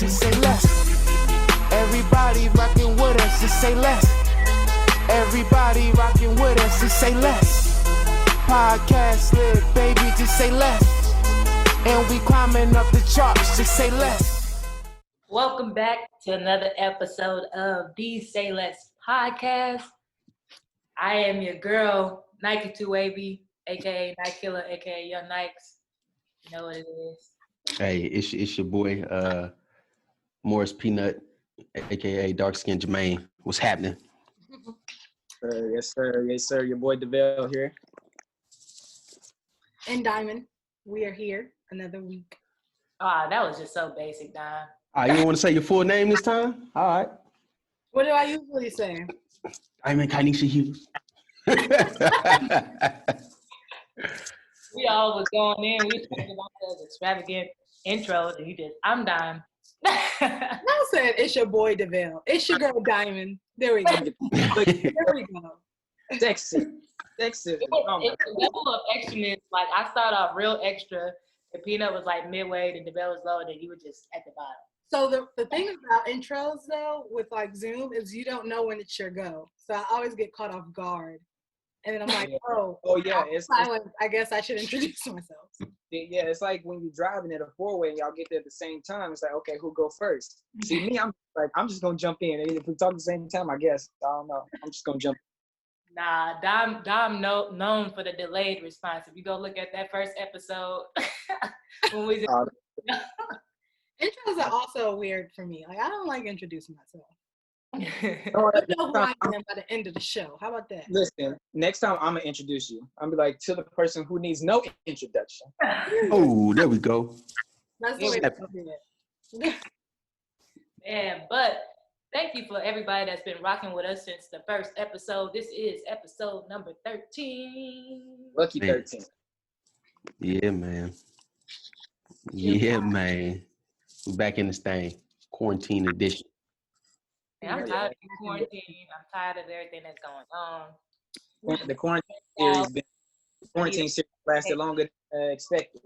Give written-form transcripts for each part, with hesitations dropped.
just say less. Everybody rocking with us, just say less. Everybody rocking with us, just say less. Podcast lit, baby, just say less. And we climbing up the charts, just say less. Welcome back to another episode of the Say Less podcast. I am your girl, Nike 2 Wavy, aka Nike Killer, aka Young Nikes. You know what it is. Hey, it's your boy Morris Peanut, aka Dark Skin Jermaine. What's happening? Yes, sir. Your boy DeVille here. And Diamond, we are here another week. Ah, that was just so basic, Don. You don't want to say your full name this time? All right. What do I usually say? I'm Kanisha Hughes. We all was going in. We was talking about those extravagant intros, and you just, I'm Don. I said it's your boy DeVille. It's your girl Diamond. There we go. There we go. Sexy. It's a level of extraness. Like, I started off real extra, and Peanut was like midway, and DeVille was low, and then you were just at the bottom. So the thing about intros though, with like Zoom, is you don't know when it's your go. So I always get caught off guard. And then I'm like, oh yeah, it's silent. I guess I should introduce myself. Yeah, it's like when you're driving at a four-way and y'all get there at the same time. It's like, okay, who go first? See, me, I'm just gonna jump in. And if we talk at the same time, I guess I don't know. I'm just gonna jump. Nah, Dom known for the delayed response. If you go look at that first episode, when we just, Intros are also weird for me. Like, I don't like introducing myself. Oh, You know who I am by the end of the show. How about that? Listen, next time I'm gonna introduce you. I'm gonna be like, to the person who needs no introduction. Oh, there we go. That's the way to do it. yeah, but thank you for everybody that's been rocking with us since the first episode. This is episode number 13. Lucky Man. 13. Yeah, man. Yeah, man. We're back in this thing. Quarantine edition. Man, I'm tired of the quarantine. I'm tired of everything that's going on. The quarantine series lasted longer than expected.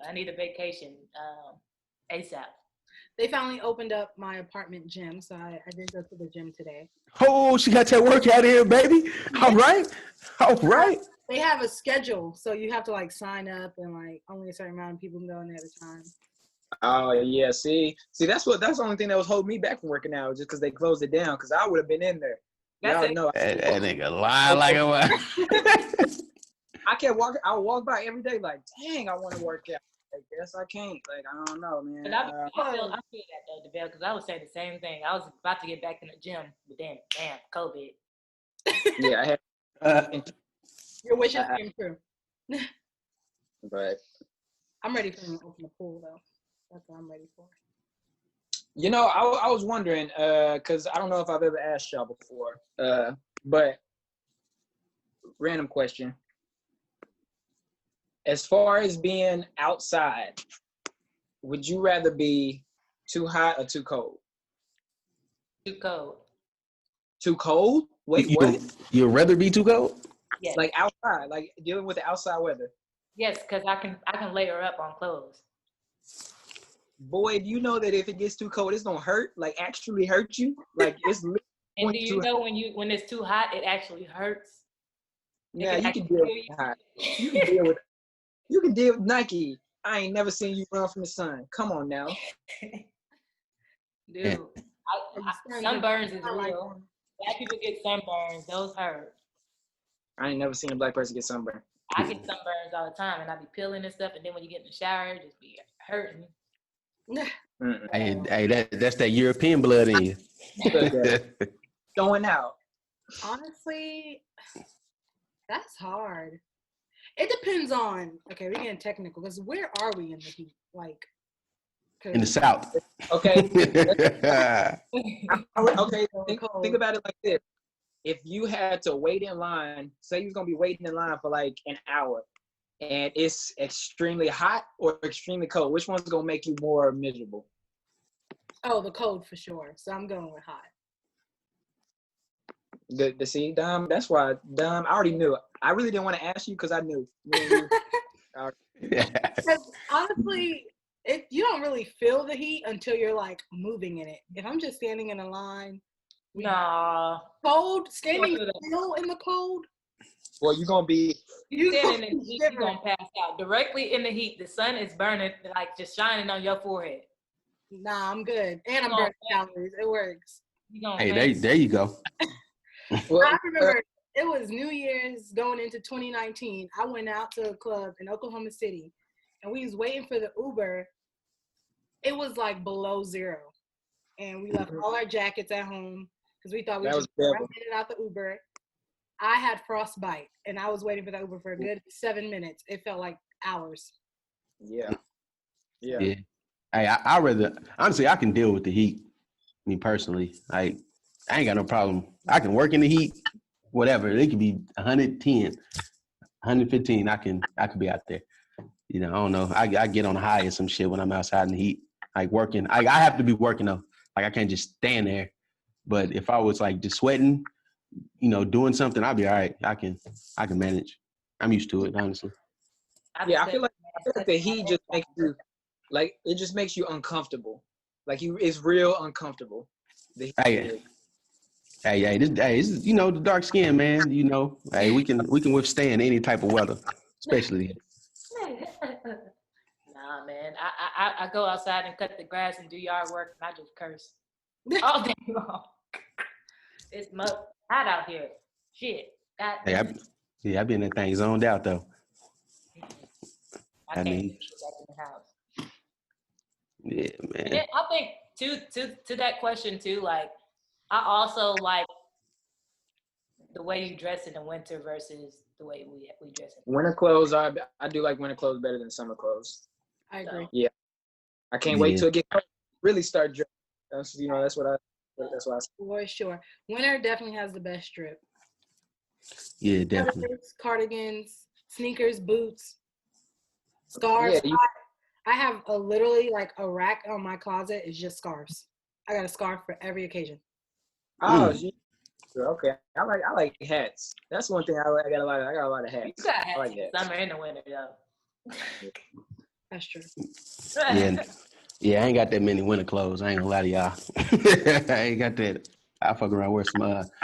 I need a vacation ASAP. They finally opened up my apartment gym, so I did go to the gym today. Oh, she got that workout in, baby. All right. They have a schedule, so you have to like sign up, and like only a certain amount of people can go in at a time. Oh yeah, see, that's the only thing that was holding me back from working out, just because they closed it down. Because I would have been in there. That's it. Know. That nigga lying like a what? I kept walking. I would walk by every day, like, dang, I want to work out. I guess I can't. Like, I don't know, man. But I feel that though, DeVille, because I would say the same thing. I was about to get back in the gym, but then, damn, COVID. Yeah, I had. Your wishes came true. But I'm ready for them to open the pool, though. That's what I'm ready for. you know, I was wondering, because I don't know if I've ever asked y'all before, but random question. As far as being outside, would you rather be too hot or too cold? Too cold. Too cold? Wait, what? You'd rather be too cold? Yes. Like outside, like dealing with the outside weather. Yes, because I can layer up on clothes. Boy, do you know that if it gets too cold, it's gonna hurt, like actually hurt you? Like it's And do you know when it's too hot, it actually hurts? Yeah, you can deal with it hot. You can deal with Nike. I ain't never seen you run from the sun. Come on now. Dude, sunburns is real. Black people get sunburns. Those hurt. I ain't never seen a black person get sunburned. I get sunburns all the time, and I be peeling and stuff, and then when you get in the shower, it just be hurting. Hey, that's that European blood in you. Going out. Honestly, that's hard. It depends on, okay, we're getting technical, because where are we in the heat? Like, In the South. Okay. Okay. Think about it like this. If you had to wait in line, say you're gonna be waiting in line for like an hour, and it's extremely hot or extremely cold, which one's gonna make you more miserable? Oh, the cold for sure. So I'm going with hot. The see, Dom, that's why, Dom, I already knew. I really didn't want to ask you because I knew. Because honestly, You don't really feel the heat until you're like moving in it. If I'm just standing in a line, Nah. cold, standing Go through that. still in the cold, Well, you're gonna be you Standing in the heat, you're different. gonna pass out. Directly in the heat, the sun is burning, like just shining on your forehead. Nah, I'm good. And I'm Oh, burning calories. It works. You gonna Hey, pass. there you go. well, I remember it was New Year's going into 2019. I went out to a club in Oklahoma City, and we was waiting for the Uber. It was like below zero, and we left all our jackets at home because we thought we That were was just terrible. running out the Uber. I had frostbite, and I was waiting for the Uber for a good 7 minutes. It felt like hours. yeah. Yeah. Hey, I rather honestly I can deal with the heat. Me personally, like I ain't got no problem. I can work in the heat, whatever. It could be 110, 115. I can be out there. You know, I don't know. I get on high or some shit when I'm outside in the heat, like working. I have to be working though. Like I can't just stand there. But if I was like just sweating, you know, doing something, I'll be all right. I can manage. I'm used to it, honestly. Yeah, I feel like the heat just makes you like it just makes you uncomfortable. Like it's real uncomfortable. The heat. Hey, this is, you know, the dark skin, man. You know, hey, we can withstand any type of weather, especially. Nah, man. I go outside and cut the grass and do yard work, and I just curse all day long. It's hot out here. Shit. God, Hey, I be in that thing zoned out though. I can't mean- do shit back in the house. Yeah, man. And I think to that question too, like I also like the way you dress in the winter versus the way we dress in Winter clothes I do like winter clothes better than summer clothes. I agree. I can't wait Yeah. till it gets cold. Really start dressing. That's what I say. For sure. Winter definitely has the best strip. Yeah, definitely. Sweaters, cardigans, sneakers, boots, scarves. Yeah, I have literally like a rack on my closet is just scarves. I got a scarf for every occasion. Oh, okay. I like hats. That's one thing I like. I got a lot of hats. You got I like hats in the hats. summer and the winter though. That's true. Yeah, I ain't got that many winter clothes. I ain't gonna lie to y'all. I ain't got that. I fuck around wear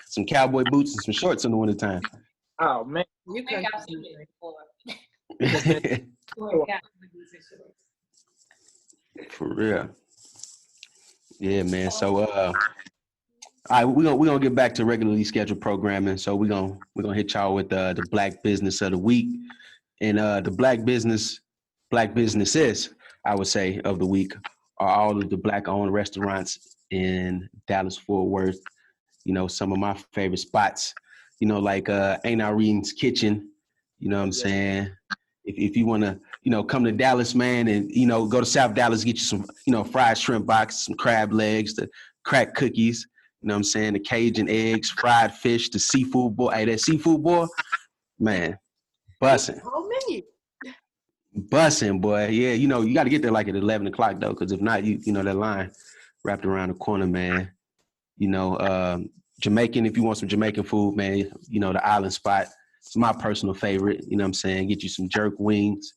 some cowboy boots and some shorts in the wintertime. Oh man. You I can. got seen it before. For real. Yeah, man. So all right, we're gonna get back to regularly scheduled programming. So we're gonna hit y'all with the Black Business of the Week. And the Black businesses, I would say, of the week are all of the Black-owned restaurants in Dallas-Fort Worth. You know, some of my favorite spots, you know, like Ain't Irene's Kitchen, you know what I'm saying? If you want to, you know, come to Dallas, man, and, you know, go to South Dallas, get you some, you know, fried shrimp box, some crab legs, the crack cookies, you know what I'm saying? The Cajun eggs, fried fish, the seafood boy. Hey, that seafood boy, man, bussin'. Whole menu. Bussing, boy. Yeah, you know, you got to get there like at 11 o'clock, though, because if not, you know, that line wrapped around the corner, man. You know, Jamaican, if you want some Jamaican food, man, you know, the Island Spot. It's my personal favorite, you know what I'm saying? Get you some jerk wings,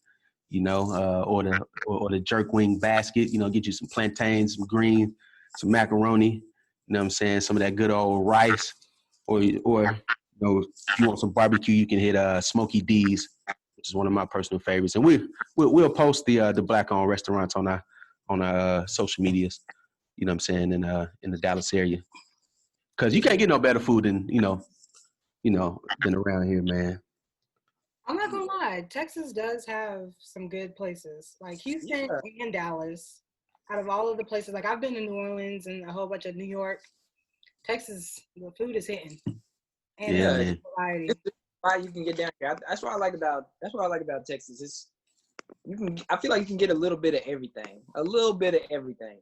you know, or the jerk wing basket, you know, get you some plantains, some green, some macaroni, you know what I'm saying? Some of that good old rice, or you know, if you want some barbecue, you can hit Smokey D's, which is one of my personal favorites. And we'll post the Black-owned restaurants on our social medias, you know what I'm saying, in the Dallas area. Cause you can't get no better food than, you know, than around here, man. I'm not gonna lie, Texas does have some good places. Like Houston and Dallas. Out of all of the places, like I've been to New Orleans and a whole bunch of New York. Texas, the food is hitting. And Yeah, there's man. variety. Why you can get down here. That's what I like about Texas. I feel like you can get a little bit of everything. A little bit of everything.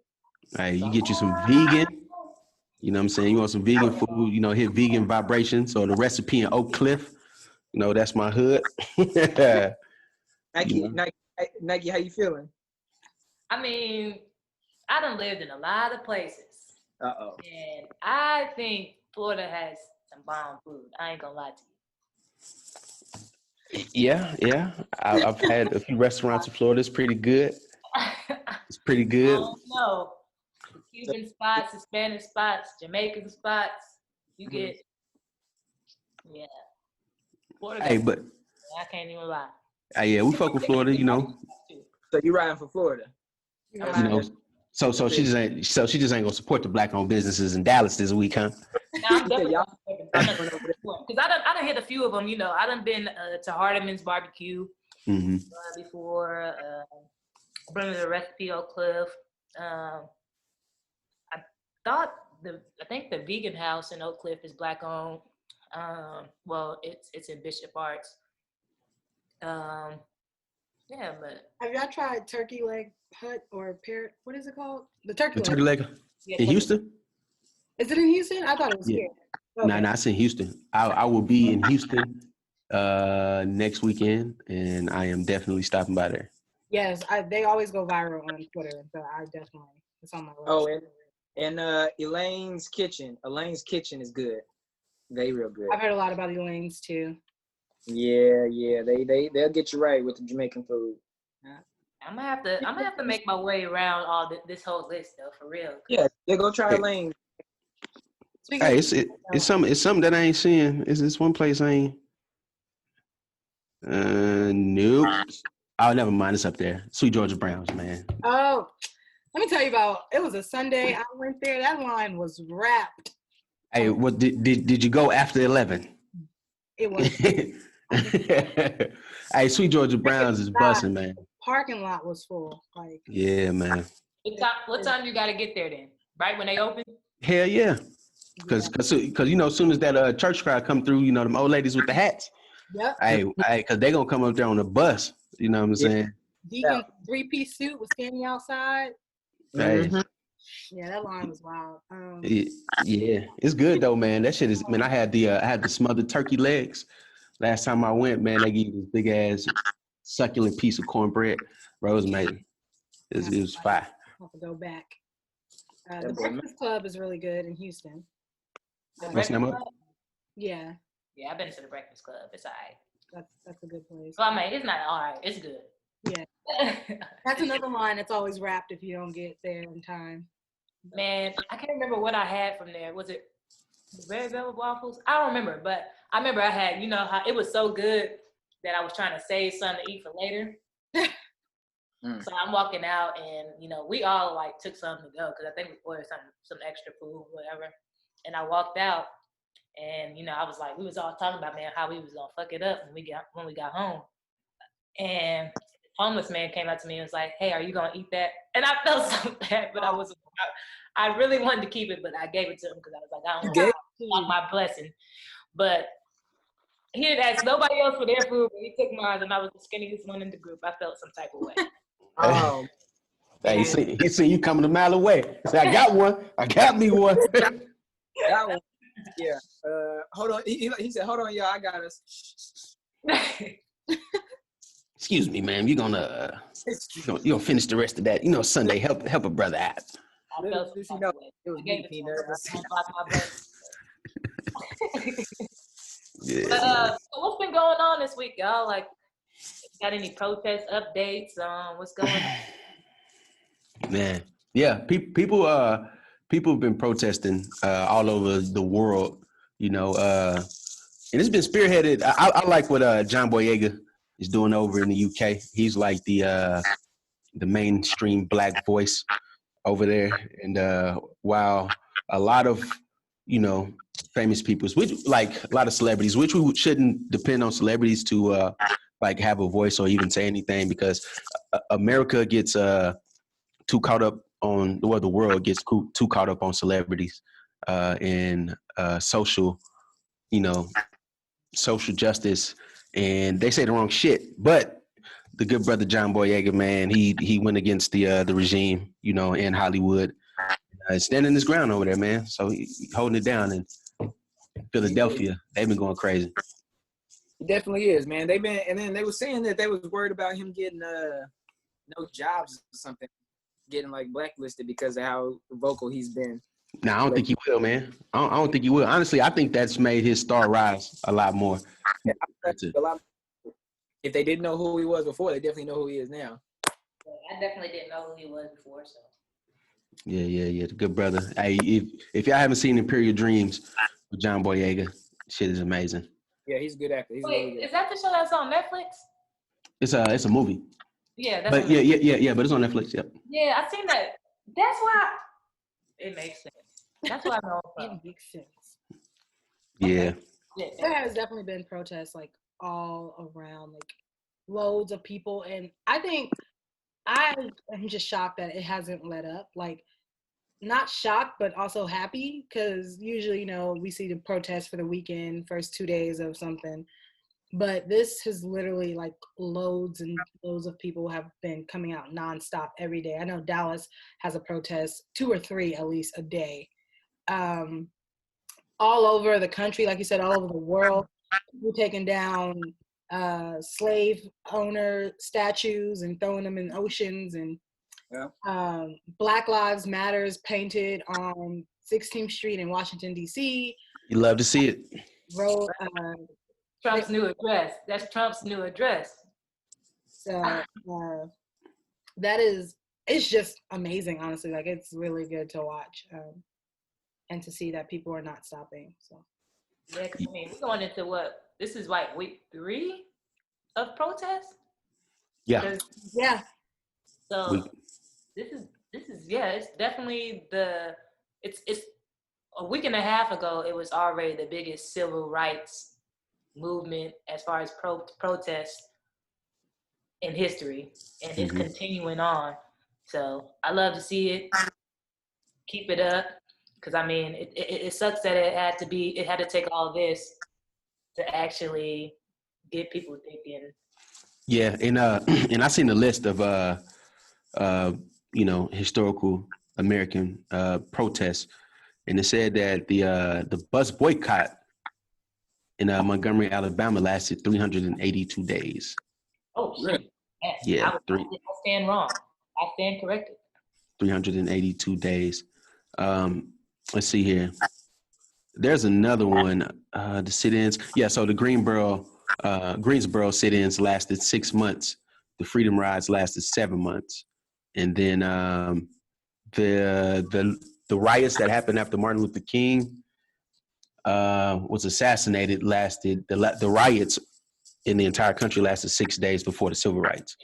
Hey, you get you some vegan, you know what I'm saying? You want some vegan food, you know, hit Vegan Vibrations or the recipe in Oak Cliff. You know, that's my hood. Nike, how you feeling? I mean, I done lived in a lot of places. Uh-oh. And I think Florida has some bomb food. I ain't gonna lie to you. Yeah. I've had a few restaurants in Florida. It's pretty good. It's pretty good. No. The Cuban spots, the Spanish spots, Jamaican spots. You get, yeah. Florida, Hey, but I can't even lie. yeah, we fuck with Florida, you know. So you riding for Florida? You know, so she just ain't gonna support the black-owned businesses in Dallas this week, huh? No, I'm definitely because I done hit a few of them. You know, I done been to Hardeman's Barbecue before. Been to the Recipe Oak Cliff. I think the Vegan House in Oak Cliff is black owned. Well, it's in Bishop Arts. Yeah, but have y'all tried Turkey Leg Hut or Parrot? What is it called? The Turkey The turkey leg in Houston? Is it in Houston? I thought it was here. Okay. Nah, it's in Houston. I will be in Houston next weekend, and I am definitely stopping by there. Yes, they always go viral on Twitter, so I definitely, it's on my list. Oh, and Elaine's Kitchen. Elaine's Kitchen is good. They real good. I've heard a lot about Elaine's too. Yeah, they'll get you right with the Jamaican food. I'm gonna have to make my way around all this whole list though, for real. Yeah, go try Elaine. Hey, it's something that I ain't seeing. Is this one place I ain't? Nope. Oh, never mind. It's up there. Sweet Georgia Browns, man. Oh, let me tell you about. It was a Sunday. I went there. That line was wrapped. Hey, what did you go after 11? It was. Hey, Sweet Georgia Browns is busting, man. Parking lot was full. Like. Yeah, man. What time you gotta get there then? Right when they open? Hell yeah. Cause you know, as soon as that church crowd come through, you know, them old ladies with the hats. Yep. Hey, cause they gonna come up there on the bus. You know what I'm saying? Deacon 3-piece suit was standing outside. Hey. Yeah, that line was wild. Yeah, it's good though, man. That shit is. Man, I had the smothered turkey legs. Last time I went, man, they gave you this big ass succulent piece of cornbread, rosemary. It was fire. I'll have to go back. The Breakfast Club is really good in Houston. What's the name of it? Yeah. Yeah, I've been to the Breakfast Club. It's alright. That's a good place. Well, I mean, it's not alright. It's good. Yeah. That's another line that's always wrapped if you don't get there in time. Man, I can't remember what I had from there. Was it Red Velvet Waffles? I don't remember, but I remember I had, you know, how it was so good that I was trying to save something to eat for later. So I'm walking out and, you know, we all like took something to go because I think we ordered some extra food, whatever. And I walked out and, you know, I was like, we was all talking about, man, how we was going to fuck it up when we got home. And homeless man came up to me and was like, hey, are you going to eat that? And I felt so bad, but I really wanted to keep it, but I gave it to him because I was like, I don't want my blessing. But he didn't ask nobody else for their food, but he took mine, and I was the skinniest one in the group. I felt some type of way. Hey, he seen you coming a mile away. Say, I got one. I got me one. That one. Yeah. Hold on. He said, hold on, y'all. I got us. Excuse me, ma'am. You're gonna finish the rest of that. You know, Sunday. Help a brother out. I felt some type of way. It was me, Peanut. Yeah. But, so what's been going on this week, y'all? Like, got any protest updates? What's going on? Man, yeah, people have been protesting all over the world, you know, and it's been spearheaded. I like what John Boyega is doing over in the UK. He's like the mainstream black voice over there, and while a lot of, you know, famous people, which like a lot of celebrities, which we shouldn't depend on celebrities to like have a voice or even say anything, because America gets too caught up on, well, the world gets too caught up on celebrities and social, you know, social justice, and they say the wrong shit. But the good brother John Boyega, man, he went against the regime, you know, in Hollywood, standing his ground over there, man. So he holding it down. And Philadelphia, they've been going crazy. He definitely is, man. And then they were saying that they was worried about him getting no jobs or something, getting like blacklisted because of how vocal he's been. No, I don't think he will, man. I don't think he will. Honestly, I think that's made his star rise a lot more. Yeah, if they didn't know who he was before, they definitely know who he is now. I definitely didn't know who he was before, so. Yeah. The good brother. Hey, if y'all haven't seen Imperial Dreams with John Boyega, shit is amazing. Yeah, he's a good actor. He's really Wait, good. is that the show that's on Netflix? It's a movie. Yeah, that's But on yeah, but it's on Netflix. Yep. Yeah, I seen that. That's why it makes sense. That's why I know it from. It makes sense. Yeah. Yeah, There has definitely been protests like all around, like loads of people, and I think I am just shocked that it hasn't let up. Like, not shocked, but also happy, because usually, we see the protests for the weekend, first 2 days of something. But this has literally, like, loads and loads of people have been coming out nonstop every day. I know Dallas has a protest, 2 or 3 at least a day. All over the country, like you said, all over the world, people taking down slave owner statues and throwing them in oceans, and Black Lives Matters painted on 16th Street in Washington, D.C. You love to see it. Wrote, Trump's new address. That's Trump's new address. so it's just amazing, honestly. Like, it's really good to watch and to see that people are not stopping. So Yeah, 'cause, I mean, we're going into what? This is like week 3 of protests. Yeah. yeah, So this is yeah. It's definitely it's a week and a half ago. It was already the biggest civil rights movement as far as protests in history, and it's continuing on. So I love to see it. Keep it up, because I mean, it sucks that it had to take all this to actually get people thinking. Yeah, and I seen the list of historical American protests, and it said that the bus boycott in Montgomery, Alabama, lasted 382 days. Oh, shit. Yeah, I stand wrong. I stand corrected. 382 days. Let's see here. There's another one. The sit-ins. Yeah, so the Greensboro sit-ins lasted 6 months. The Freedom Rides lasted 7 months, and then the riots that happened after Martin Luther King was assassinated lasted. The riots in the entire country lasted 6 days before the Civil Rights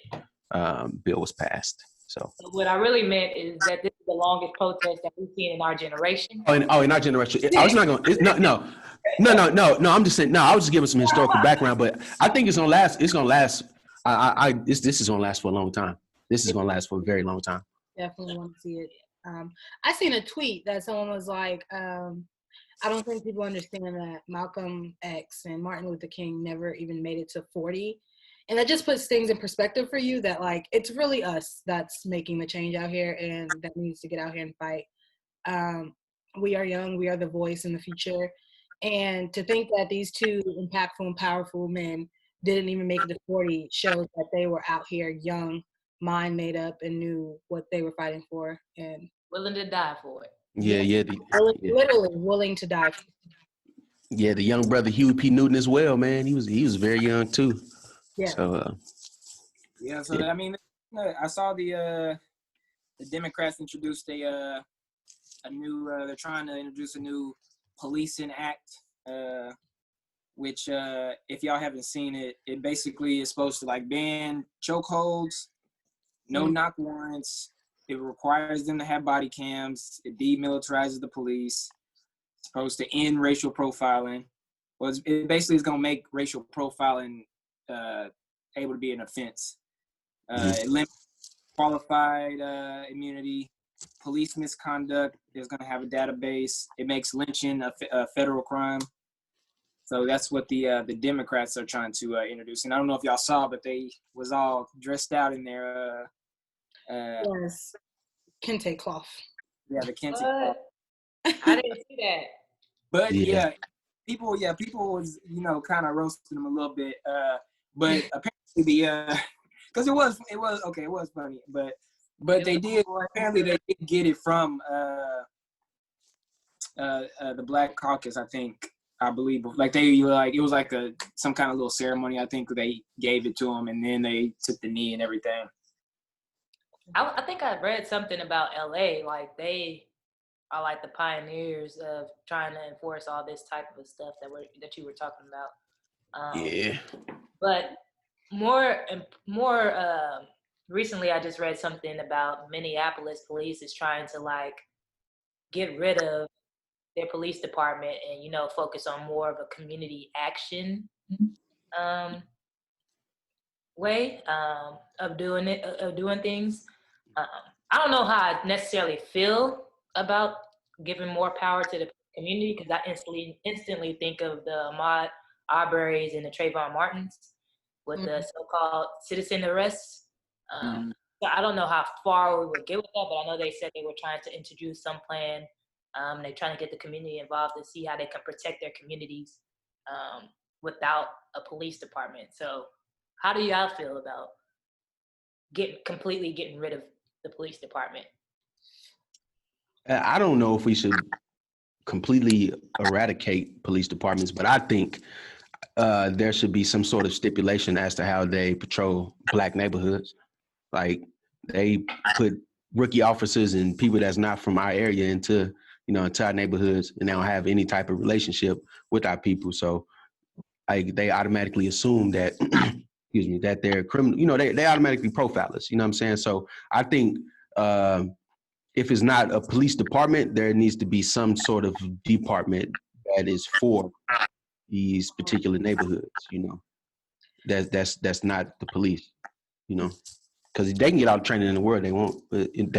bill was passed. So what I really meant is that this is the longest protest that we've seen in our generation. In our generation. I was not going to, no, I'm just saying, no, I was just giving some historical background, but I think it's going to last. This is going to last for a long time. This is going to last for a very long time. definitely want to see it. I seen a tweet that someone was like, I don't think people understand that Malcolm X and Martin Luther King never even made it to 40. And that just puts things in perspective for you, that like, it's really us that's making the change out here, and that needs to get out here and fight. We are young, we are the voice in the future. And to think that these two impactful and powerful men didn't even make it to 40 shows that they were out here young, mind made up, and knew what they were fighting for, and Willing to die for it. Yeah. literally willing to die. Yeah, the young brother Huey P. Newton as well, man. He was very young too. Yeah. So I mean, I saw the Democrats introduced a new. They're trying to introduce a new policing act, which if y'all haven't seen it, it basically is supposed to like ban chokeholds, no knock warrants. It requires them to have body cams. It demilitarizes the police. It's supposed to end racial profiling. Well, it basically is going to make racial profiling able to be an offense. It limits qualified immunity. Police misconduct is going to have a database. It makes lynching a federal crime. So that's what the Democrats are trying to introduce. And I don't know if y'all saw, but they was all dressed out in their Yes. Kente cloth. Yeah, the Kente What? cloth. I didn't see that. But Yeah. people was kind of roasting them a little bit. But apparently because it was funny, but they did get it from the Black Caucus, I believe. Like it was like some kind of little ceremony. I think they gave it to them, and then they took the knee and everything. I think I read something about LA, like they are like the pioneers of trying to enforce all this type of stuff that you were talking about. Yeah. But more recently, I just read something about Minneapolis police is trying to like get rid of their police department and focus on more of a community action um, way of doing things. I don't know how I necessarily feel about giving more power to the community because I instantly think of the Ahmaud Arbery's and the Trayvon Martins with the so-called citizen arrests. So I don't know how far we would get with that, but I know they said they were trying to introduce some plan. They're trying to get the community involved to see how they can protect their communities without a police department. So how do y'all feel about completely getting rid of the police department? I don't know if we should completely eradicate police departments, but I think there should be some sort of stipulation as to how they patrol Black neighborhoods. Like they put rookie officers and people that's not from our area into our neighborhoods, and they don't have any type of relationship with our people. So they automatically assume that, excuse me, that they're criminal. They automatically profilers. You know what I'm saying? So I think if it's not a police department, there needs to be some sort of department that is for these particular neighborhoods. That's not the police. Because they can get all the training in the world they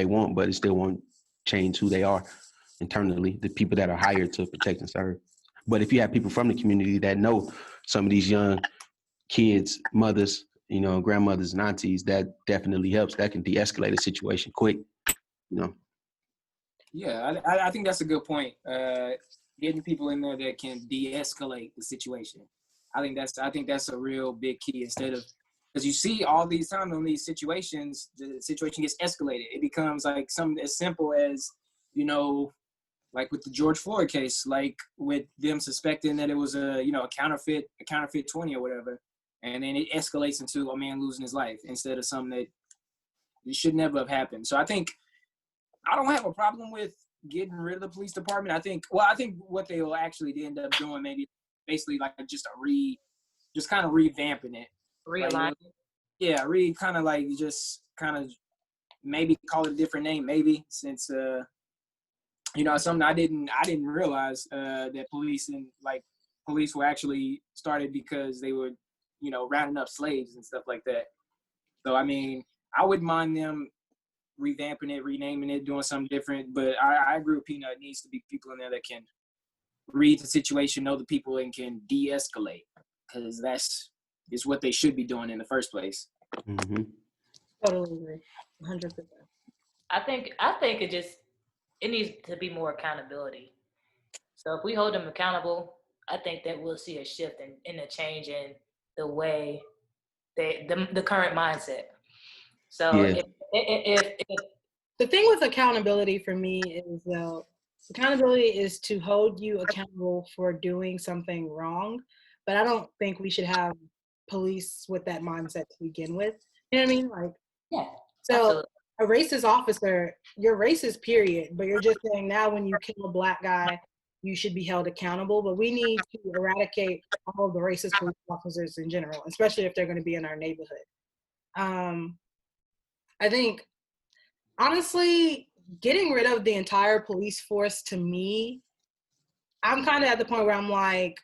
want, but it still won't change who they are internally, the people that are hired to protect and serve. But if you have people from the community that know some of these young kids, mothers, grandmothers and aunties, that definitely helps. That can de-escalate a situation quick, Yeah, I think that's a good point. Getting people in there that can de-escalate the situation. I think that's a real big key, instead of, because you see all these times on these situations, the situation gets escalated. It becomes like something as simple as, like with the George Floyd case, like with them suspecting that it was a counterfeit 20 or whatever. And then it escalates into a man losing his life instead of something that it should never have happened. So I think I don't have a problem with getting rid of the police department. I think what they will actually end up doing, maybe basically like just kind of revamping it. Realign. Like, maybe call it a different name, maybe, since something I didn't realize that police were actually started because they were rounding up slaves and stuff like that. So I mean, I wouldn't mind them revamping it, renaming it, doing something different. But I agree with Peanut. It needs to be people in there that can read the situation, know the people, and can de-escalate, because that's what they should be doing in the first place. Mm-hmm. Totally agree, 100%. I think it needs to be more accountability. So if we hold them accountable, I think that we'll see a shift in a change in the way the current mindset. So Yeah. if The thing with accountability for me is, accountability is to hold you accountable for doing something wrong, but I don't think we should have police with that mindset to begin with. You know what I mean? Like, yeah. So Absolutely. a racist officer, you're racist, period. But you're just saying now when you kill a Black guy, you should be held accountable. But we need to eradicate all of the racist police officers in general, especially if they're going to be in our neighborhood. I think, honestly, getting rid of the entire police force, to me, I'm kind of at the point where I'm like,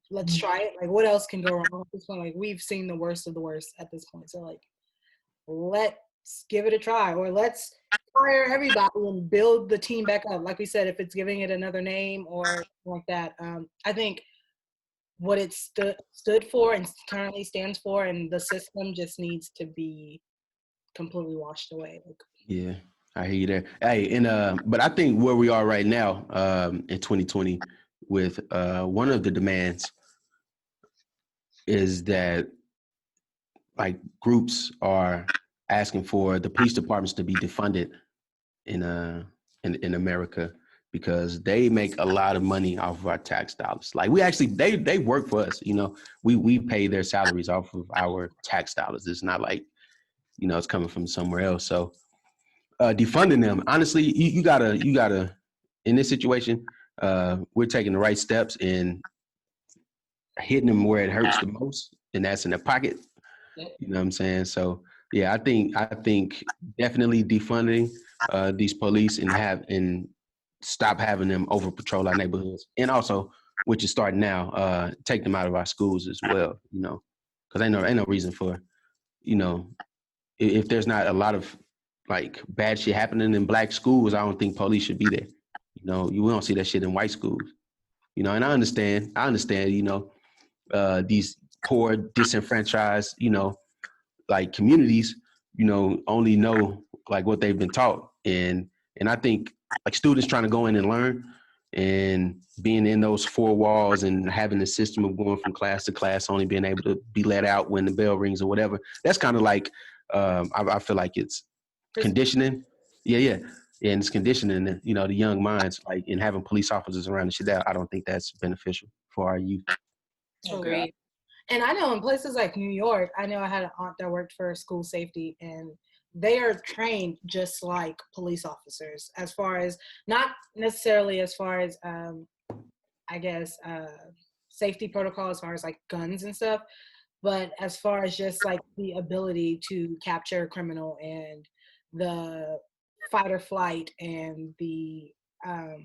let's try it. Like, what else can go wrong at this point? Like, we've seen the worst of the worst at this point. So, like, let's give it a try, or let's fire everybody and build the team back up. Like we said, if it's giving it another name or something like that. I think what it stood for and currently stands for, and the system just needs to be completely washed away. Yeah, I hear you there. Hey, and but I think where we are right now in 2020 with one of the demands is that like groups are asking for the police departments to be defunded in America, because they make a lot of money off of our tax dollars. Like we actually, they work for us, we pay their salaries off of our tax dollars. It's not like you know, it's coming from somewhere else. So defunding them, honestly, you gotta in this situation, we're taking the right steps in hitting them where it hurts the most, and that's in their pocket. Yeah. You know what I'm saying? So yeah, I think definitely defunding these police and stop having them over patrol our neighborhoods, and also, which is starting now, take them out of our schools as well. You know, because ain't no reason for, you know, if there's not a lot of like bad shit happening in black schools, I don't think police should be there. You know, we don't see that shit in white schools. You know, and I understand, you know, these poor, disenfranchised, you know, like communities, you know, only know like what they've been taught. And I think like students trying to go in and learn and being in those four walls and having the system of going from class to class, only being able to be let out when the bell rings or whatever. That's kind of like, I feel like it's conditioning. Yeah. And it's conditioning, you know, the young minds, like, and having police officers around and shit. That I don't think that's beneficial for our youth. Agreed. And I know in places like New York, I know I had an aunt that worked for school safety, and they are trained just like police officers, as far as not necessarily as far as I guess safety protocol, as far as like guns and stuff, but as far as just like the ability to capture a criminal and the fight or flight and the I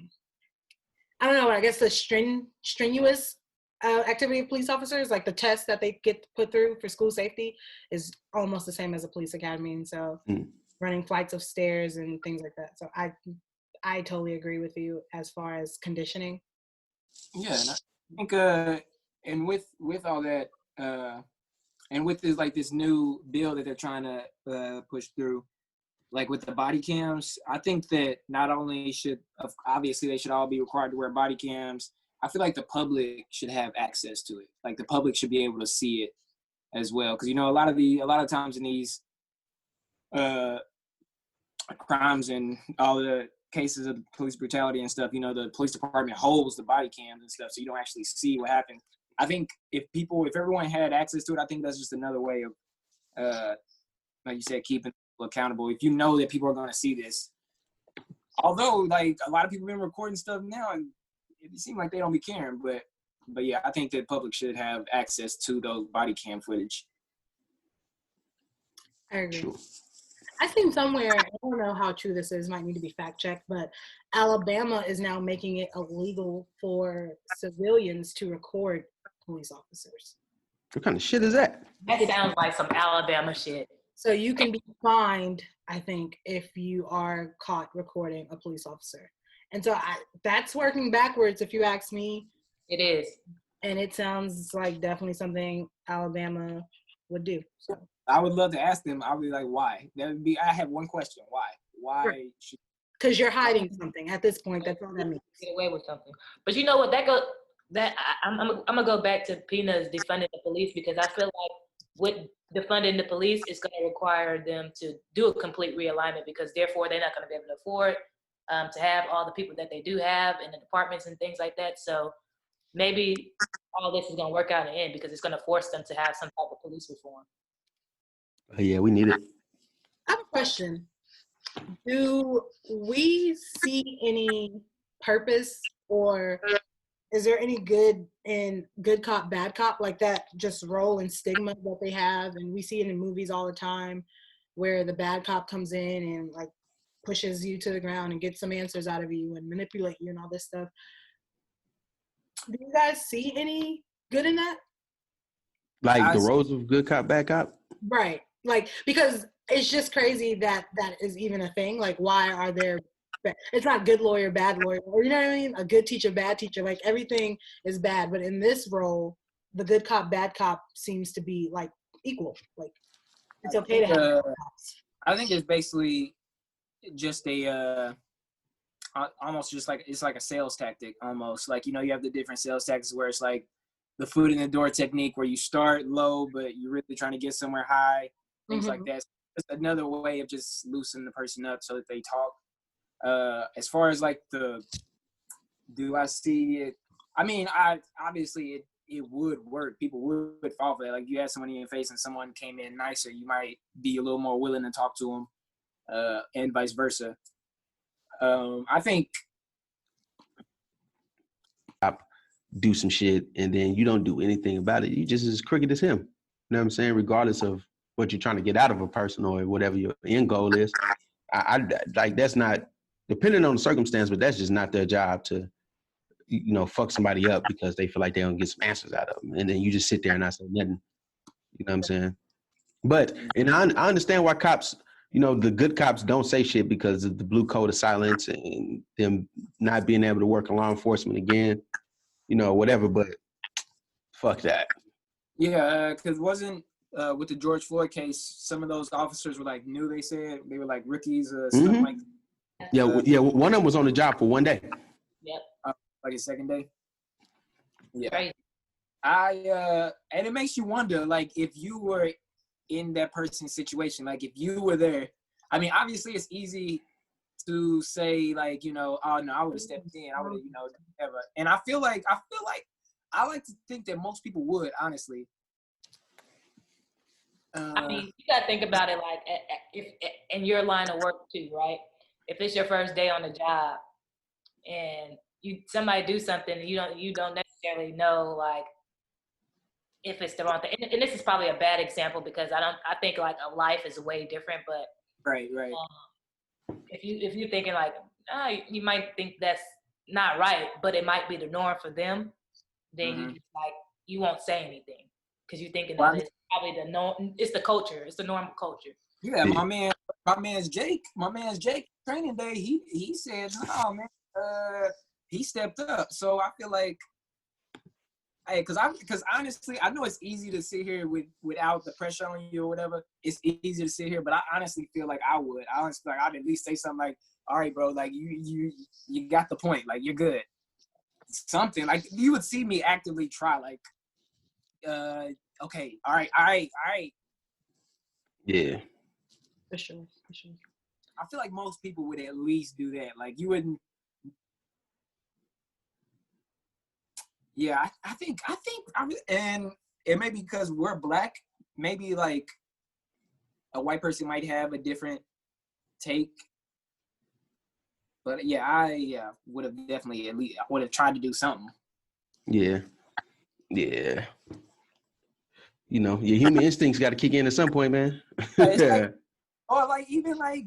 don't know, I guess the strenuous activity of police officers, like the test that they get put through for school safety, is almost the same as a police academy. And so running flights of stairs and things like that. So I totally agree with you as far as conditioning. Yeah, and I think and with all that and with this like this new bill that they're trying to push through, like with the body cams, I think that not only should, obviously they should all be required to wear body cams, I feel like the public should have access to it. Like the public should be able to see it as well. Cause you know, a lot of times in these crimes and all the cases of police brutality and stuff, you know, the police department holds the body cams and stuff, so you don't actually see what happened. I think if everyone had access to it, I think that's just another way of, like you said, keeping people accountable. If you know that people are going to see this, although like a lot of people have been recording stuff now, and it seems like they don't be caring, but yeah, I think that public should have access to those body cam footage. I agree. Sure. I seen somewhere, I don't know how true this is, might need to be fact checked, but Alabama is now making it illegal for civilians to record police officers. What kind of shit is that? That sounds like some Alabama shit. So you can be fined, I think, if you are caught recording a police officer. And so that's working backwards, if you ask me. It is. And it sounds like definitely something Alabama would do. So I would love to ask them. I would be like, why? I have one question. Why? Why sure. should? Because you're hiding something at this point. That's all that means. Get away with something. But you know what? I'm gonna go back to Pina's defunding the police, because I feel like with defunding the police, it's gonna require them to do a complete realignment, because therefore they're not gonna be able to afford to have all the people that they do have in the departments and things like that. So maybe all this is gonna work out in the end, because it's gonna force them to have some type of police reform. Yeah, we need it. I have a question. Do we see any purpose, or is there any good in good cop, bad cop, like that just role and stigma that they have? And we see it in movies all the time, where the bad cop comes in and like pushes you to the ground and gets some answers out of you and manipulate you and all this stuff. Do you guys see any good in that? Like the roles of good cop, bad cop? Right. Like, because it's just crazy that is even a thing. Like, why are there, it's not good lawyer, bad lawyer, or you know what I mean? A good teacher, bad teacher, like everything is bad. But in this role, the good cop, bad cop seems to be like equal. Like, it's okay to have cops. I think it's basically just a, almost just like, it's like a sales tactic almost. Like, you know, you have the different sales tactics where it's like the foot in the door technique, where you start low, but you're really trying to get somewhere high. Things like that. So it's another way of just loosening the person up so that they talk. As far as like do I see it? I mean, obviously it would work. People would fall for that. Like you had someone in your face and someone came in nicer, you might be a little more willing to talk to them, and vice versa. I think do some shit and then you don't do anything about it. You just as crooked as him. You know what I'm saying? Regardless of what you're trying to get out of a person or whatever your end goal is. I like that's not depending on the circumstance, but that's just not their job to, you know, fuck somebody up because they feel like they don't get some answers out of them. And then you just sit there and not say nothing. You know what I'm saying? But, and I understand why cops, you know, the good cops don't say shit because of the blue code of silence and them not being able to work in law enforcement again, you know, whatever, but fuck that. Yeah, because wasn't with the George Floyd case, some of those officers were like new. They said they were like rookies, stuff like. Yeah, one of them was on the job for one day. Yep. Like a second day. Yeah. Right. And it makes you wonder, like, if you were in that person's situation, like if you were there. I mean, obviously it's easy to say, like, you know, oh no, I would have stepped in, I would have, you know, whatever. And I like to think that most people would, honestly. I mean, you gotta think about it like if in your line of work too, right? If it's your first day on the job and somebody do something, you don't necessarily know like if it's the wrong thing. And this is probably a bad example because I think like a life is way different, but right. If you're thinking like you might think that's not right, but it might be the norm for them, then you just like you won't say anything because you're thinking that it's probably the norm. It's the culture. It's the normal culture. Yeah, my man's Jake, training day, he said, no, man, he stepped up. So I feel like, hey, because honestly, I know it's easy to sit here without the pressure on you or whatever. It's easy to sit here, but I honestly feel like I would. I honestly feel like I'd at least say something like, all right, bro, like you got the point, like you're good. Something like you would see me actively try, like, okay, all right. Yeah. For sure. I feel like most people would at least do that. Like you wouldn't. Yeah, I think, and it may be because we're black. Maybe like a white person might have a different take. But yeah, I would have definitely I would have tried to do something. Yeah. You know, your human instincts got to kick in at some point, man. Like, or like even like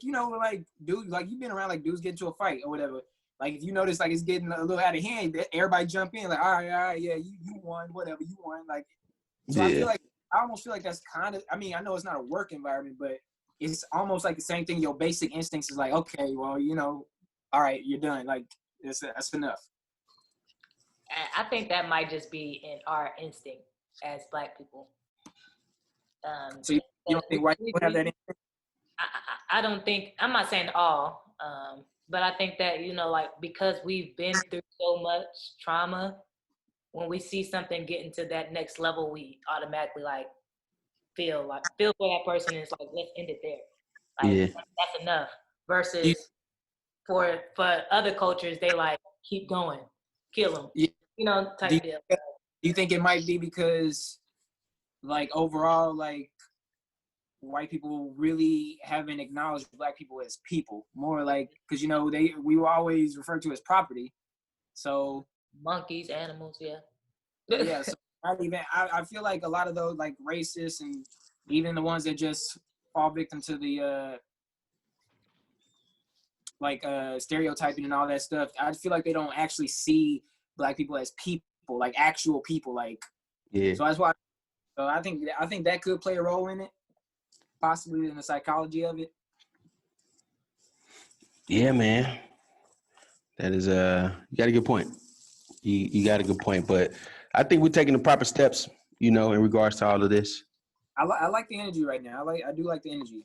you know like dude, like you've been around like dudes get into a fight or whatever. Like if you notice like it's getting a little out of hand, everybody jump in like all right, yeah, you won, whatever, you won. Like so yeah. I almost feel like that's kind of. I mean, I know it's not a work environment, but it's almost like the same thing. Your basic instincts is like, okay, well, you know, all right, you're done. Like that's enough. I think that might just be in our instinct as Black people. So you don't think white people have that instinct? I don't think. I'm not saying all, but I think that you know, like because we've been through so much trauma. When we see something getting to that next level, we automatically like feel for that person and it's like, let's end it there. Like that's enough. Versus for other cultures, they like keep going, kill them, you know, type deal. Do you think it might be because like overall, like white people really haven't acknowledged Black people as people, more like, because you know, we were always referred to as property. So monkeys, animals, yeah. Yeah, so I feel like a lot of those like racists and even the ones that just fall victim to the stereotyping and all that stuff, I feel like they don't actually see Black people as people, like actual people, like so that's why I think that could play a role in it, possibly in the psychology of it. Yeah, man. That is you got a good point. You got a good point, but I think we're taking the proper steps, you know, in regards to all of this. I like the energy right now. I do like the energy.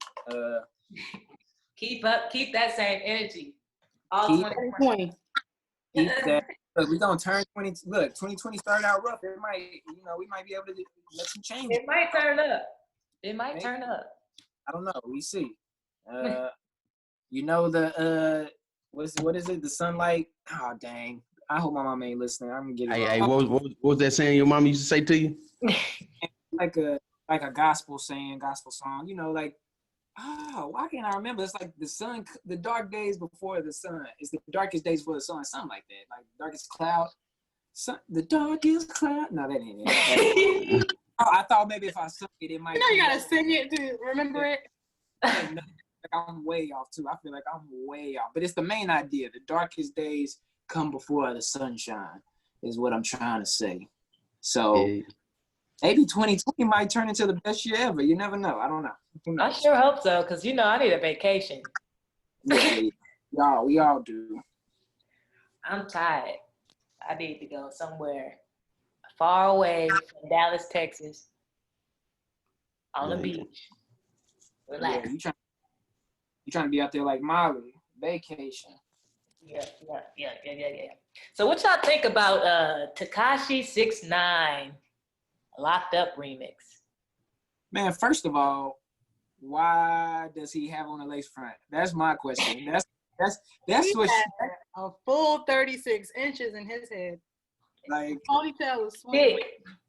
Keep that same energy. Keep that. Look, we're gonna turn 20. Look, 2020 started out rough. It might, you know, we might be able to make some change. It might turn up. Turn up. I don't know. We see. You know the what is it? The sunlight. Oh dang. I hope my mom ain't listening. I'm gonna get it Hey, wrong. what was that saying your mama used to say to you? Like a gospel saying, gospel song. You know, like, why can't I remember? It's like the dark days before the sun. It's the darkest days before the sun, something like that. Like darkest cloud. The darkest cloud. No, that ain't it. I thought maybe if I sung it, it might. You know you gotta sing it to remember it. Like I'm way off too. I feel like I'm way off. But it's the main idea. The darkest days come before the sunshine is what I'm trying to say. So maybe 2020 might turn into the best year ever. You never know. I don't know. I sure hope so, because you know I need a vacation. Yeah, we all do. I'm tired. I need to go somewhere far away from Dallas, Texas, on the beach. Relax. Yeah, you trying to be out there like Molly, vacation. Yeah. So what y'all think about Tekashi 6ix9ine Locked Up remix? Man, first of all, why does he have on a lace front? That's my question. That's what a full 36 inches in his head. like. Ponytail was sweet.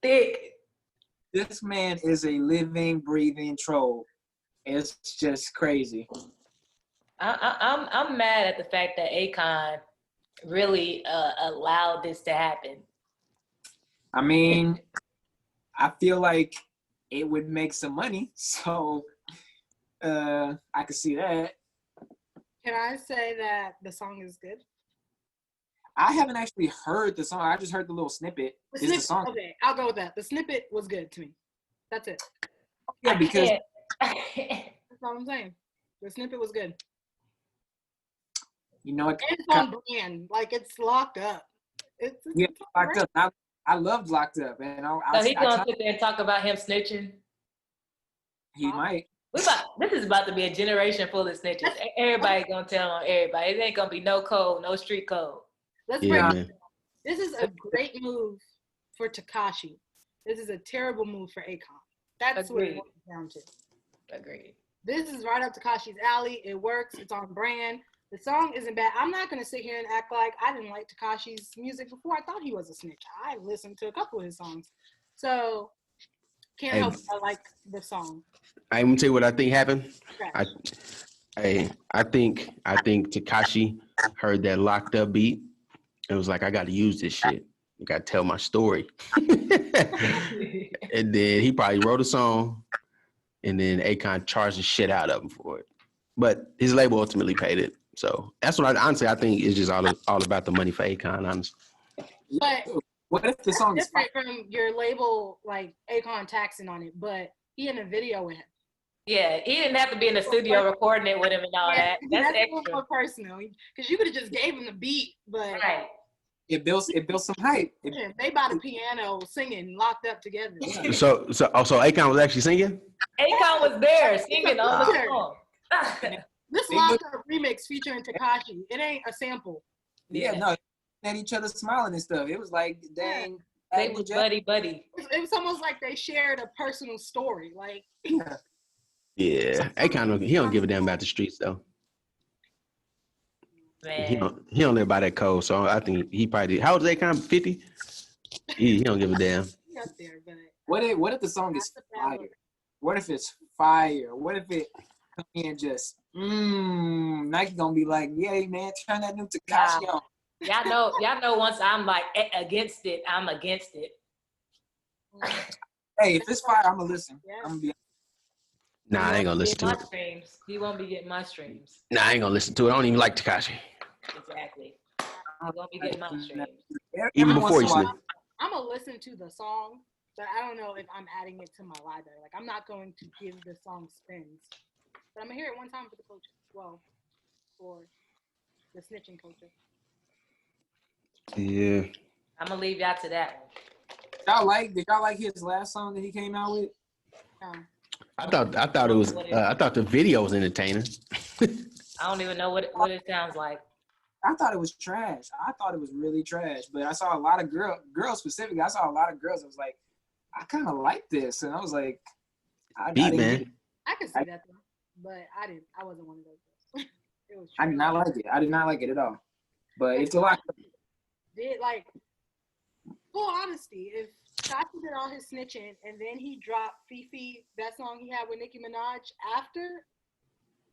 Thick. This man is a living, breathing troll. It's just crazy. I'm mad at the fact that Akon really allowed this to happen. I mean, I feel like it would make some money, so I could see that. Can I say that the song is good? I haven't actually heard the song. I just heard the little snippet. The song? Okay, I'll go with that. The snippet was good to me. That's it. Yeah, because that's all I'm saying. The snippet was good. you know, It's on brand. Like, it's Locked Up. It's Locked Up. I loved Locked Up, and So he's gonna sit there and talk about him snitching. He might. This is about to be a generation full of snitches. Everybody gonna tell on everybody. It ain't gonna be no code, no street code. Let's break it. This is a great move for Tekashi. This is a terrible move for Akon. That's what it comes down to. Agreed. This is right up Tekashi's alley. It works. It's on brand. The song isn't bad. I'm not going to sit here and act like I didn't like Tekashi's music before. I thought he was a snitch. I listened to a couple of his songs. So, can't help but I like the song. I'm going to tell you what I think happened. Trash. I think Tekashi heard that Locked Up beat and was like, I got to use this shit. I got to tell my story. And then he probably wrote a song, and then Akon charged the shit out of him for it. But his label ultimately paid it. So that's what I think it's just all about the money for Akon, honestly. But what if the song is different from your label, like Akon taxing on it, but he in a video with him. Yeah, he didn't have to be in the studio recording it with him and all that. That's a little extra. more personal, because you could have just gave him the beat, but Right. It builds some hype. They by the piano singing Locked Up together. So Akon was actually singing? Akon was there singing on the song. This Locked Up remix featuring Tekashi, it ain't a sample. Yeah, no, at each other smiling and stuff. It was like, dang. They was buddy. It was almost like they shared a personal story. Like, Yeah, Akon, he don't give a damn about the streets though. Man. He don't live by that code, so I think he probably. How old is Akon? 50? He don't give a damn. up there, but What if the song is fire? What if it's fire? What if it come in just Nike gonna be like, yeah, man, turn that new Tekashi on. Y'all know once I'm like against it, I'm against it. Hey, if it's fire, I'm gonna listen. Yeah. I'm gonna be. Nah, I ain't gonna listen to it. Streams. He won't be getting my streams. Nah, I ain't gonna listen to it. I don't even like Tekashi. Exactly. He won't be getting my streams. Even before you sleep. I'm gonna listen to the song, but I don't know if I'm adding it to my library. Like, I'm not going to give the song spins, but I'm gonna hear it one time for the culture. Well, for the snitching culture. Yeah. I'm gonna leave y'all to that one. Did y'all like his last song that he came out with? I thought it was. I thought the video was entertaining. I don't even know what it sounds like. I thought it was trash. I thought it was really trash. But I saw a lot of girls specifically. I saw a lot of girls. I was like, I kind of like this, and I was like, Beat, man. I can see that though, but I wasn't one of those girls. It was. I did not like it. I did not like it at all. But it's a lot. did, like, full honesty, if Takashi did all his snitching and then he dropped Fifi, that song he had with Nicki Minaj after,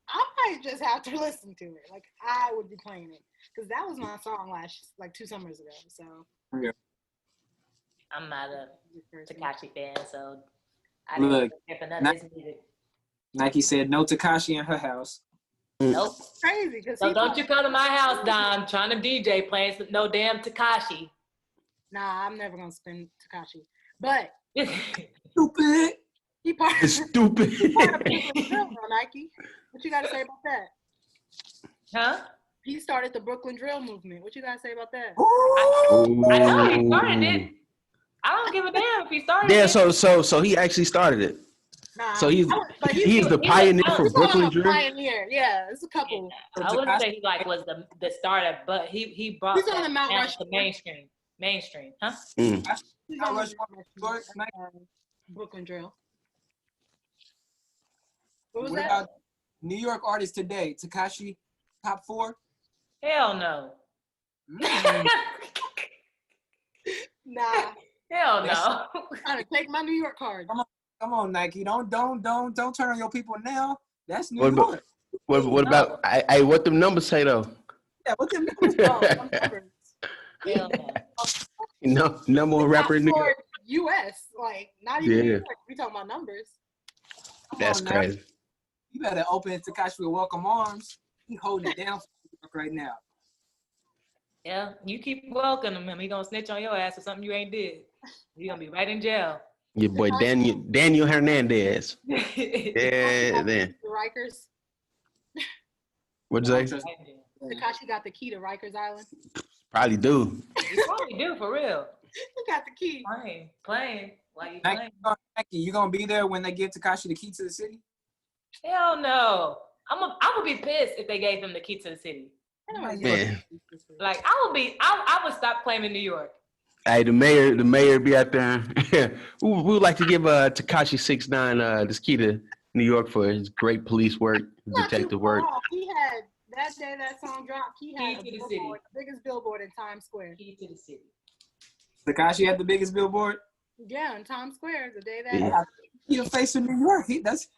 I might just have to listen to it. Like, I would be playing it because that was my song like 2 summers ago. So Yeah. I'm not a Tekashi fan, so I Look, didn't care for none of his music. Nike said no Tekashi in her house. Nope. crazy because So don't you come to my house, Dom, trying to DJ playing some, no damn Tekashi. Nah, I'm never gonna spin Takashi. But Stupid. he part It's stupid. he part of Brooklyn Drill, though, Nike. What you gotta say about that? Huh? He started the Brooklyn Drill movement. What you gotta say about that? I know he started it. I don't give a damn if he started Yeah, it. so he actually started it. Nah, So he's but he's the pioneer for Brooklyn Drill. Pioneer, yeah. It's a couple. I wouldn't say he like was the starter, but he brought He's on that the Mount down Rushmore. to mainstream, huh? Mm. He's Mount on the Rushmore, Rushmore, York, Nike. Brooklyn Drill. What was What that? about New York artists today? Tekashi, top 4? Hell no. Mm. Nah, Hell no. trying to take my New York card. Come on, Nike. Don't turn on your people now. That's New What about- York. What about what the numbers say though? Yeah, what's the Oh, some numbers. Hell no. No, number one rapper in New York. U.S. Like, not even Yeah. New York. We talking about numbers. That's now. crazy. You better open Tekashi with welcome arms. He holding it down for New York right now. Yeah, you keep welcoming him. He gonna snitch on your ass for something you ain't did. You gonna be right in jail. Your boy Daniel Hernandez. Yeah, then The Rikers. what'd you say? Takashi got the key to Rikers Island. Probably do. You probably do for real. He got the key. Playing while you playing. Nike, you gonna be there when they give Tekashi the key to the city? Hell no. I would be pissed if they gave him the key to the city. Man. Like I would stop playing in New York. Hey, the mayor be out there. we would like to give Tekashi 6ix9ine this key to New York for his great police work, Not too detective work. far. He had that day that song dropped. He had Key to the the city. biggest billboard in Times Square. Key to the city. Tekashi had the biggest billboard. Yeah, in Times Square the day that. Yeah. He the face of New York. That's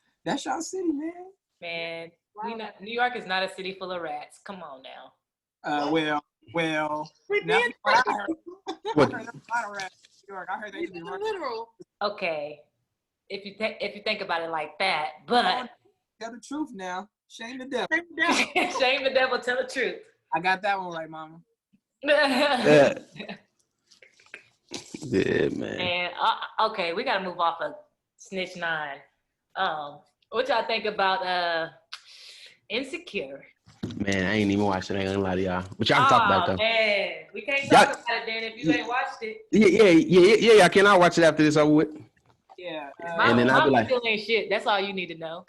y'all city, man. Man, Wow. New York is not a city full of rats. Come on now. Well. We Now, did. what I heard, What? I heard a lot of rats in New York. I heard they He's could be literal. Okay, if you think about it like that, but Tell the truth now. Shame the devil. shame the devil, tell the truth. I got that one right, mama. Yeah. Yeah, man. And okay, we gotta move off of Snitch 9. What y'all think about Insecure? Man, I ain't even watched it. I ain't gonna lie to y'all. But y'all can talk about it though. Man, we can't Y'all- talk about it then if you ain't watched it. Yeah. Can I watch it after this over with? Yeah. And then I'll be Molly like- still ain't shit. That's all you need to know.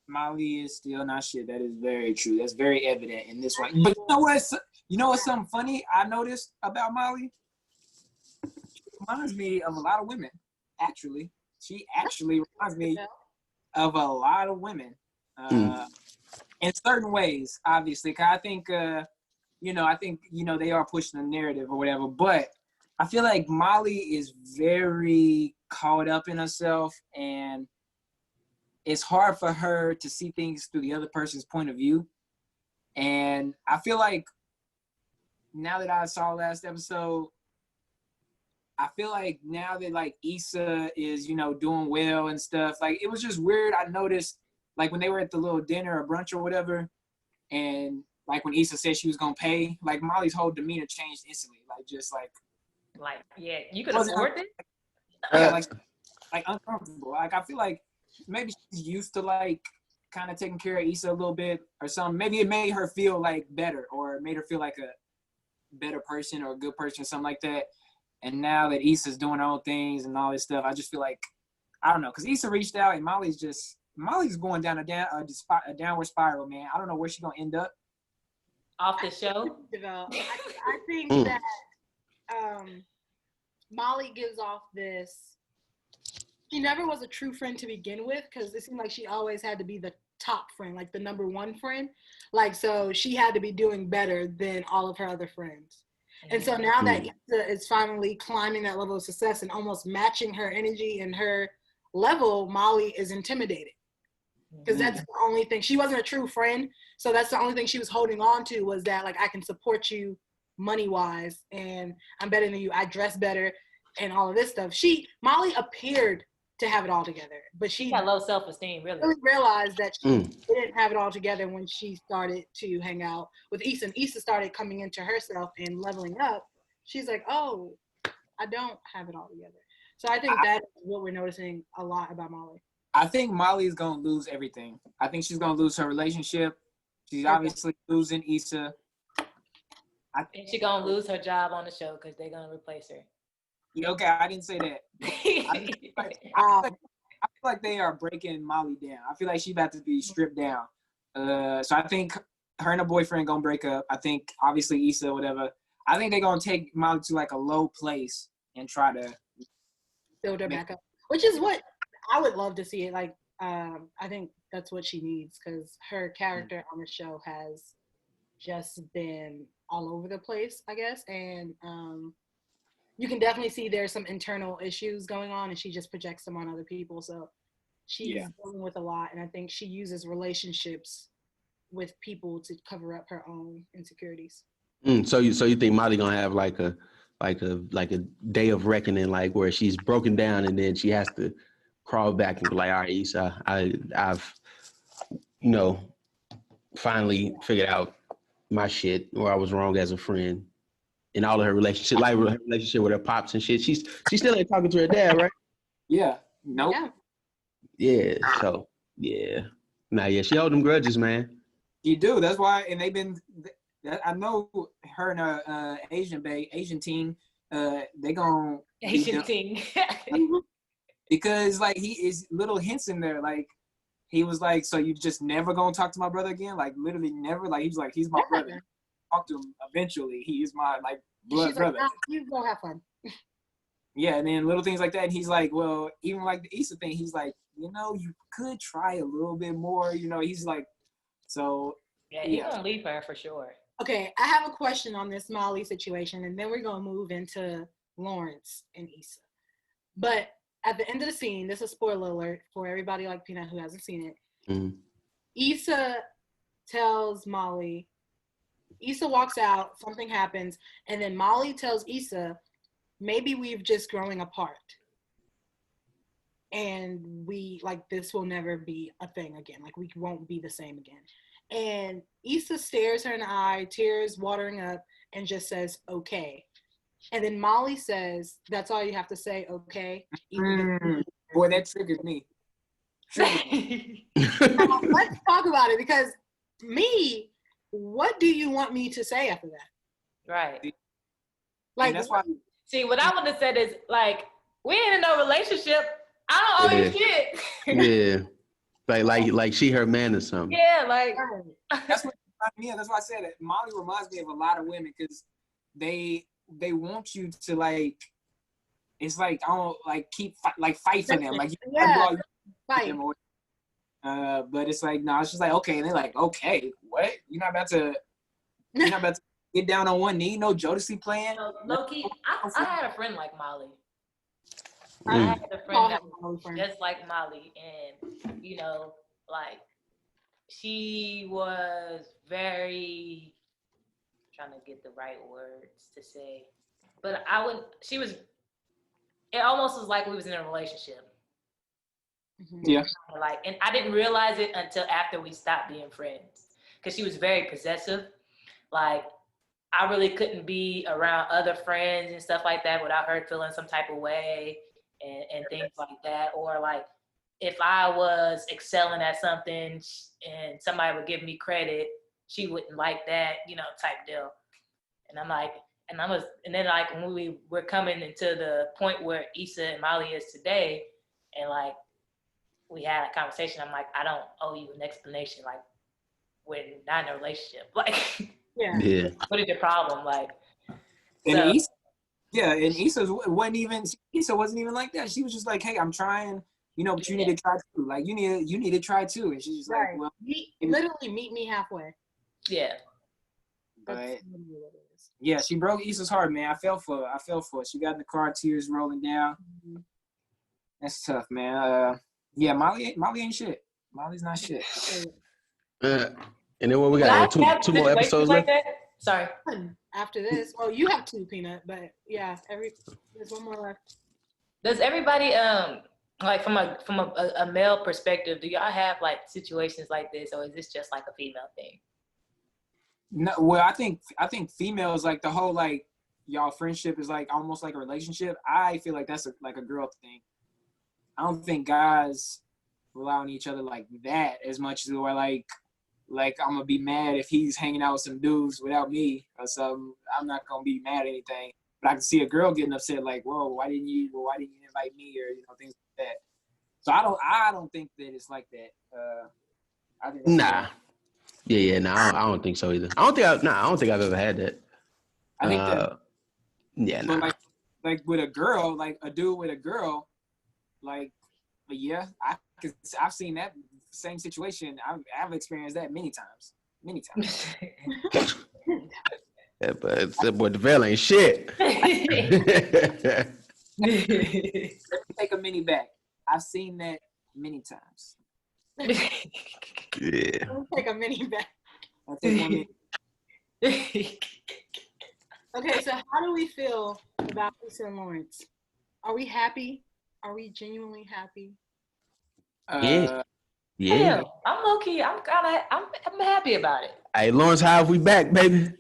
Molly is still not shit. That is very true. That's very evident in this one. But you know what's something funny I noticed about Molly? She reminds me of a lot of women, actually. She actually reminds me of a lot of women. In certain ways, obviously. 'Cause I think, they are pushing the narrative or whatever. But I feel like Molly is very caught up in herself, and it's hard for her to see things through the other person's point of view. And I feel like now that I saw last episode, I feel like now that like Issa is, doing well and stuff, like it was just weird. I noticed like when they were at the little dinner or brunch or whatever, and like when Issa said she was gonna pay, like Molly's whole demeanor changed instantly. Like just like Yeah, you could Wasn't- afford it. yeah, like uncomfortable. Like I feel like maybe she's used to like kind of taking care of Issa a little bit or something. Maybe it made her feel like better or made her feel like a better person or a good person or something like that. And now that Issa's doing her own things and all this stuff, I just feel like, I don't know, because Issa reached out and Molly's going down a downward spiral, man. I don't know where she's going to end up. Off the show. I think that Molly gives off this. She never was a true friend to begin with because it seemed like she always had to be the top friend, like the number one friend. Like, so she had to be doing better than all of her other friends. And so now that Issa is finally climbing that level of success and almost matching her energy and her level, Molly is intimidated. Because that's the only thing. She wasn't a true friend. So that's the only thing she was holding on to, was that, like, I can support you money-wise, and I'm better than you. I dress better and all of this stuff. Molly appeared to have it all together, but she got low self-esteem, really realized that she didn't have it all together when she started to hang out with Issa. And Issa started coming into herself and leveling up. She's like, oh, I don't have it all together. So I think that's what we're noticing a lot about Molly. I think Molly is going to lose everything. I think she's going to lose her relationship. She's obviously losing Issa. And she's going to lose her job on the show because they're going to replace her. Yeah, okay, I didn't say that. I feel like they are breaking Molly down. I feel like she's about to be stripped down. So I think her and her boyfriend going to break up. I think, obviously, Issa, whatever. I think they're going to take Molly to, like, a low place and try to build her back up, which is what I would love to see it. Like, I think that's what she needs, because her character on the show has just been all over the place, I guess. And you can definitely see there's some internal issues going on, and she just projects them on other people. So she's dealing with a lot, and I think she uses relationships with people to cover up her own insecurities. So you think Molly gonna have like a day of reckoning, like where she's broken down and then she has to crawl back and be like, all right, Issa, I've finally figured out my shit, or I was wrong as a friend. In all of her relationship, like her relationship with her pops and shit, she still ain't talking to her dad, right? Yeah. Nope. Yeah. So yeah. She hold them grudges, man. You do. That's why, and they've been. I know her and her Asian teen. They gon' Asian teen. Because like he is little hints in there, like he was like, so you just never gonna talk to my brother again? Like literally never. Like he's like, he's my brother. Talk to him eventually. He is my like blood brother. Like, you go have fun. Yeah, and then little things like that. And he's like, well, even like the Issa thing, he's like, you could try a little bit more. He's like, so. Yeah, he's gonna leave her for sure. Okay, I have a question on this Molly situation, and then we're gonna move into Lawrence and Issa. But at the end of the scene, this is a spoiler alert for everybody like Peanut who hasn't seen it. Mm-hmm. Issa tells Molly. Issa walks out, something happens, and then Molly tells Issa, maybe we've just growing apart. And we, like, this will never be a thing again. Like, we won't be the same again. And Issa stares her in the eye, tears watering up, and just says, okay. And then Molly says, that's all you have to say, okay? Boy, that triggered me. Let's talk about it, because what do you want me to say after that? Right. Like, that's why. See, what I would have said is, like, we ain't in no relationship. I don't owe you shit. Yeah. Like she her man or something. Yeah, like. That's what. That's why I said it. Molly reminds me of a lot of women, because they want you to, like, it's like, I don't like fight for them. Like, fight. But it's like, no, it's just like, okay. And they're like, okay, what? You're not about to get down on one knee? No Jodeci playing? Low-key, I had a friend like Molly. I had a friend that was just like Molly. And, like, she was very, trying to get the right words to say, but it almost was like we was in a relationship. Yeah. Like, and I didn't realize it until after we stopped being friends, because she was very possessive. Like, I really couldn't be around other friends and stuff like that without her feeling some type of way and things like that. Or like, if I was excelling at something and somebody would give me credit, she wouldn't like that, type deal. And I'm like, and then like when we were coming into the point where Issa and Molly is today, and like we had a conversation, I'm like, I don't owe you an explanation. Like, we're not in a relationship. Like, yeah. What is your problem? Like, and Issa wasn't even like that. She was just like, hey, I'm trying, but you need to try too. Like, you need to try too. And she's just like, well, literally meet me halfway. Yeah. But That's literally what it is. yeah, she broke Issa's heart, man. I fell for her. She got in the car, tears rolling down. Mhm. That's tough, man. Yeah, Molly ain't shit. Molly's not shit. And then what we Guys got? have Two more situations episodes like left. that? Sorry. After this, well, you have 2, Peanut, but yeah, there's one more left. Does everybody like from a male perspective, do y'all have like situations like this, or is this just like a female thing? No, well, I think females like the whole like y'all friendship is like almost like a relationship. I feel like that's like a girl thing. I don't think guys rely on each other like that as much as we're like I'm gonna be mad if he's hanging out with some dudes without me or something. I'm not gonna be mad at anything. But I can see a girl getting upset like, whoa, why didn't you invite me, or things like that. So I don't think that it's like that. I think Nah. Yeah, nah, I don't think so either. I don't think I've ever had that. I think that Yeah, nah. but like with a girl, like a dude with a girl, like yeah, I've seen that same situation. I've experienced that many times. Yeah, but that boy DeVale ain't shit. Take a mini back. I've seen that many times. Yeah. I'll take a mini back. I'll take one mini. Okay, so how do we feel about Issa and Lawrence? Are we happy? Are we genuinely happy? Yeah. Hell, I'm low key. I'm happy about it. Hey, Lawrence Hive, we back, baby.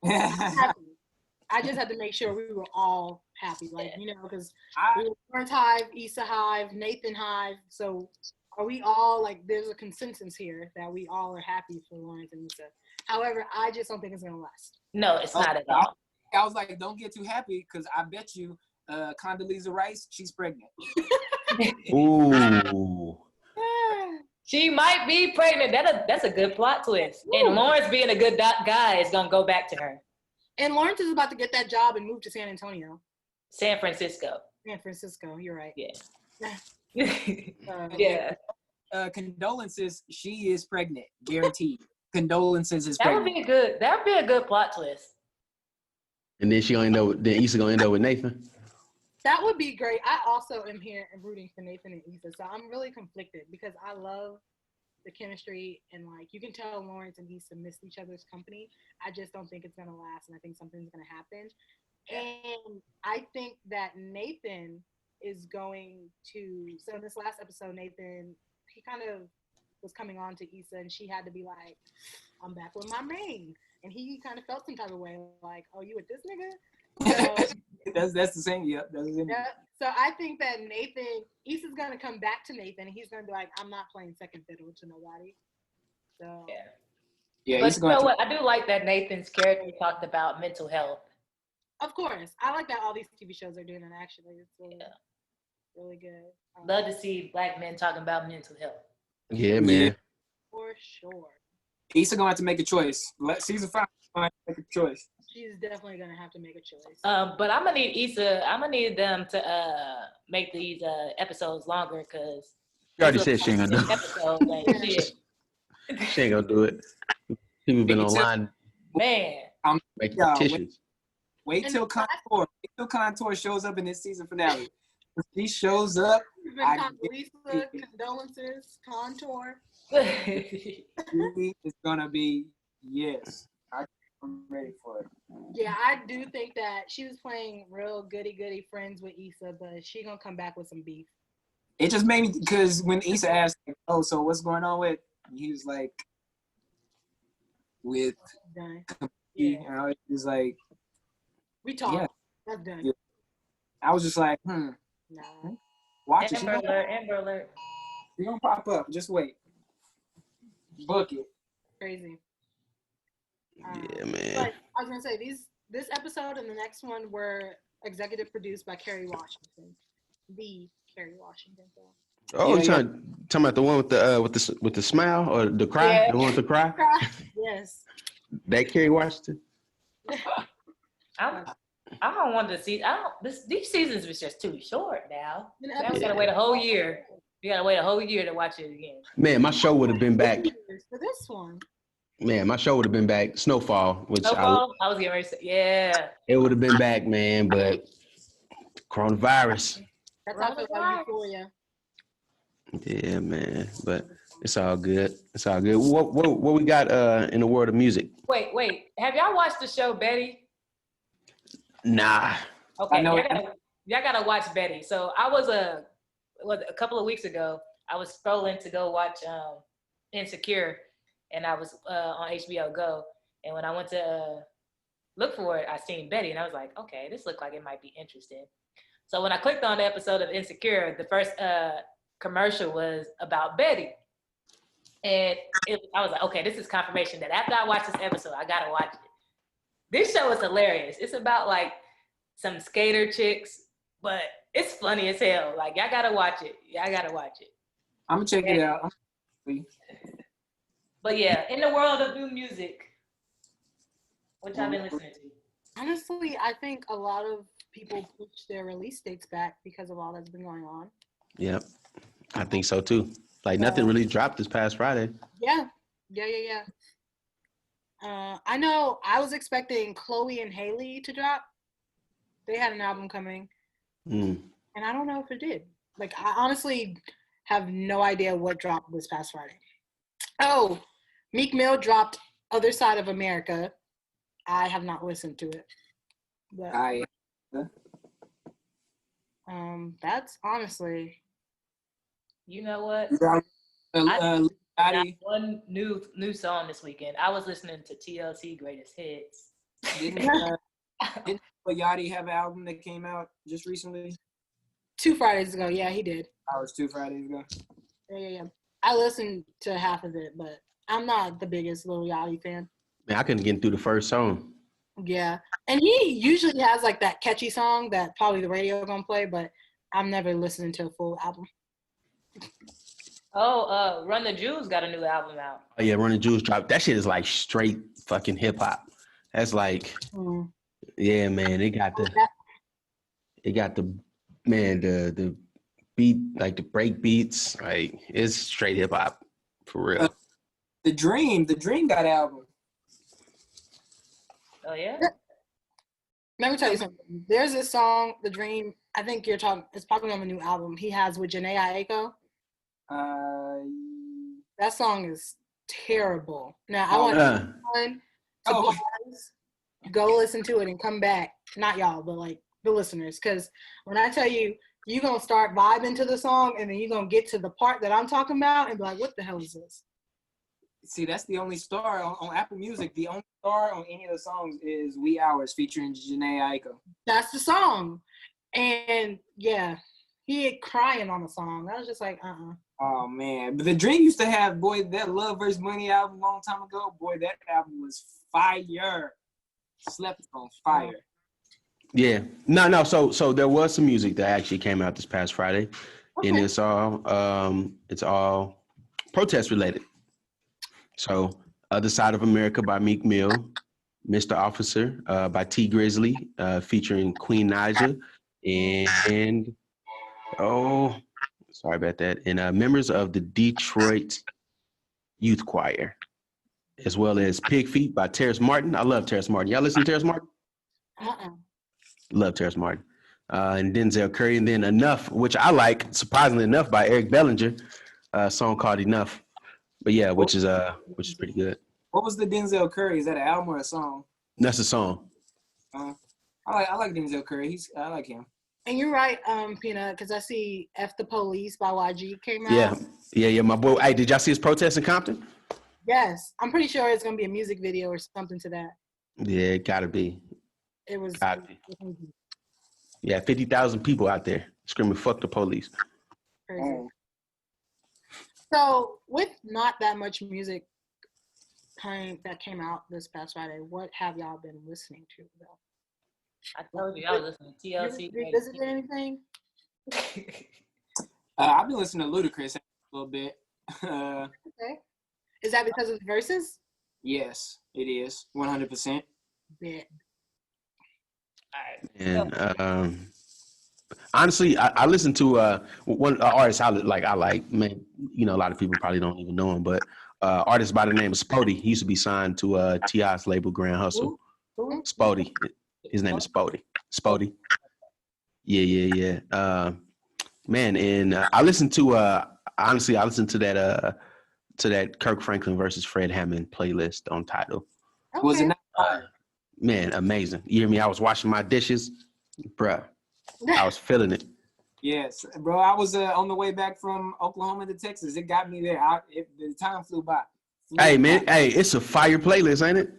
Happy. I just had to make sure we were all happy, like, because we were Lawrence Hive, Issa Hive, Nathan Hive. So are we all like? There's a consensus here that we all are happy for Lawrence and Issa. However, I just don't think it's gonna last. No, it's not at all. I was like, don't get too happy because I bet you Condoleezza Rice, she's pregnant. Ooh. She might be pregnant. That's a good plot twist. And Lawrence being a good guy is gonna go back to her. And Lawrence is about to get that job and move to San Antonio. San Francisco. San Francisco, you're right. Yeah. Yeah. Condolences, she is pregnant, guaranteed. Condolences is That would pregnant. be a good plot twist. And then then Issa gonna end up with Nathan. That would be great. I also am here and rooting for Nathan and Issa, so I'm really conflicted because I love the chemistry and like you can tell Lawrence and Issa miss each other's company. I just don't think it's gonna last, and I think something's gonna happen. And I think that Nathan is going to. So in this last episode, Nathan, he kind of was coming on to Issa, and she had to be like, "I'm back with my main," and he kind of felt some type of way, like, "Oh, you with this nigga?" So, that's the same. Yep, that's the same. yeah. So I think that Issa's gonna come back to Nathan, and he's gonna be like, "I'm not playing second fiddle to nobody." So Yeah, But you know what? I do like that Nathan's character talked about mental health. of course, I like that all these TV shows are doing it. Actually, it's really good. Love to see Black men talking about mental health. Yeah, man. For sure. Issa gonna have to make a choice. Season 5, gonna make a choice. She's definitely gonna have to make a choice. But I'm gonna need Issa. I'm gonna need them to make these episodes longer because She already said she ain't gonna do it. episodes ain't shit. She ain't gonna do it. People been online Man, making Yeah, petitions. Wait till Contour shows up in this season finale. If he shows up, Condoleezza, condolences, Contour. it's gonna be yes. I'm ready for it. Yeah, I do think that she was playing real goody friends with Issa, but she gonna come back with some beef. It just made me because when Issa asked, like, "Oh, so what's going on with?" He was like, "With," Done. you know, it was like We talk. Yeah. That's done. Yeah. I was just like, Nah. watch it. Amber Alert. She's gonna pop up. Just wait. Book it. Crazy. Yeah, man. But I was gonna say this episode and the next one were executive produced by Kerry Washington. The Kerry Washington film. Oh, Yeah, you talking about the one with the smile or the cry? Yeah. The one with the cry? Yes. That Kerry Washington? I don't want to see. These seasons was just too short now. Now we gotta wait a whole year. We gotta wait a whole year to watch it again. Man, my show would have been back. For this one. Man, my show would have been back. Snowfall, which Snowfall? I was getting ready to say, yeah. it would have been back, man, but coronavirus. That's how I feel about Euphoria. Yeah, man. But it's all good. It's all good. What we got in the world of music? Wait. Have y'all watched the show Betty? Nah. Okay, I know y'all gotta watch Betty. So I was a couple of weeks ago, I was scrolling to go watch Insecure, and I was on HBO Go. And when I went to look for it, I seen Betty, and I was like, okay, this looked like it might be interesting. So when I clicked on the episode of Insecure, the first commercial was about Betty. And I was like, okay, this is confirmation that after I watch this episode, I gotta watch it. This show is hilarious. It's about like some skater chicks, but it's funny as hell. Like, y'all gotta watch it. I'm gonna check it out. But yeah, in the world of new music, what y'all been listening to? Honestly, I think a lot of people push their release dates back because of all that's been going on. Yep. I think so too. Like nothing really dropped this past Friday. Yeah. I know I was expecting Chloe and Haley to drop. They had an album coming. And I don't know if it did. Like, I honestly have no idea what dropped this past Friday. Oh, Meek Mill dropped Other Side of America. I have not listened to it. But, that's honestly. You know what? I got one new song this weekend. I was listening to TLC Greatest Hits. Didn't Yachty have an album that came out just recently? 2 Fridays ago. Yeah, he did. That was 2 Fridays ago. Yeah. I listened to half of it, but I'm not the biggest Lil Yachty fan. Man, I couldn't get through the first song. Yeah. And he usually has like that catchy song that probably the radio gonna play, but I'm never listening to a full album. Oh, Run the Jewels got a new album out. Oh yeah, Run the Jewels dropped. That shit is like straight fucking hip hop. That's like, yeah, man. It got the beat, like the break beats. Like it's straight hip hop for real. The Dream got an album. Oh yeah. Let me tell you something. There's this song, The Dream. I think you're talking. It's probably on the new album he has with Jhené Aiko. That song is terrible. Now I want everyone to pause, go listen to it and come back. Not y'all, but like the listeners, because when I tell you, you're gonna start vibing to the song, and then you're gonna get to the part that I'm talking about, and be like, "What the hell is this?" See, that's the only star on Apple Music. The only star on any of the songs is "Wee Hours" featuring Jhené Aiko. That's the song, and yeah, he had crying on the song. I was just like, Oh man, but The Dream used to have that Love vs. Money album a long time ago. Boy, that album was fire. Slept on fire. Yeah, no. So there was some music that actually came out this past Friday, and it's all protest related. So, Other Side of America by Meek Mill, Mr. Officer by T Grizzly, featuring Queen Naija, and sorry about that, and members of the Detroit Youth Choir, as well as Pig Feet by Terrace Martin. I love Terrace Martin. Y'all listen to Terrace Martin? Love Terrace Martin. And Denzel Curry, and then Enough, which I like, surprisingly enough, by Eric Bellinger, a song called Enough. But yeah, which is pretty good. What was the Denzel Curry? Is that an album or a song? That's a song. I like Denzel Curry. I like him. And you're right, Peanut, because I see F the Police by YG came out. Yeah, my boy. Hey, did y'all see his protest in Compton? Yes. I'm pretty sure it's going to be a music video or something to that. Yeah, it gotta be. It was. Gotta be. Yeah, 50,000 people out there screaming, "Fuck the police." Crazy. So, with not that much music that came out this past Friday, what have y'all been listening to, though? I told you I was listening to TLC. Revisited anything? I've been listening to Ludacris a little bit. Okay. Is that because of the verses? Yes, it is. 100%. Yeah. And honestly, I listen to one artist I like. Man, you know, a lot of people probably don't even know him, but artist by the name of Spody. He used to be signed to T.I.'s label Grand Hustle. Spody. His name is Spody. Spody. Yeah. Man, and I listened to honestly, I listened to that Kirk Franklin versus Fred Hammond playlist on Tidal. Okay. Was it not? Man, amazing. You hear me? I was washing my dishes, bruh. I was feeling it. Yes, bro. I was on the way back from Oklahoma to Texas. It got me there. The time flew by. Hey, man. Hey, it's a fire playlist, ain't it?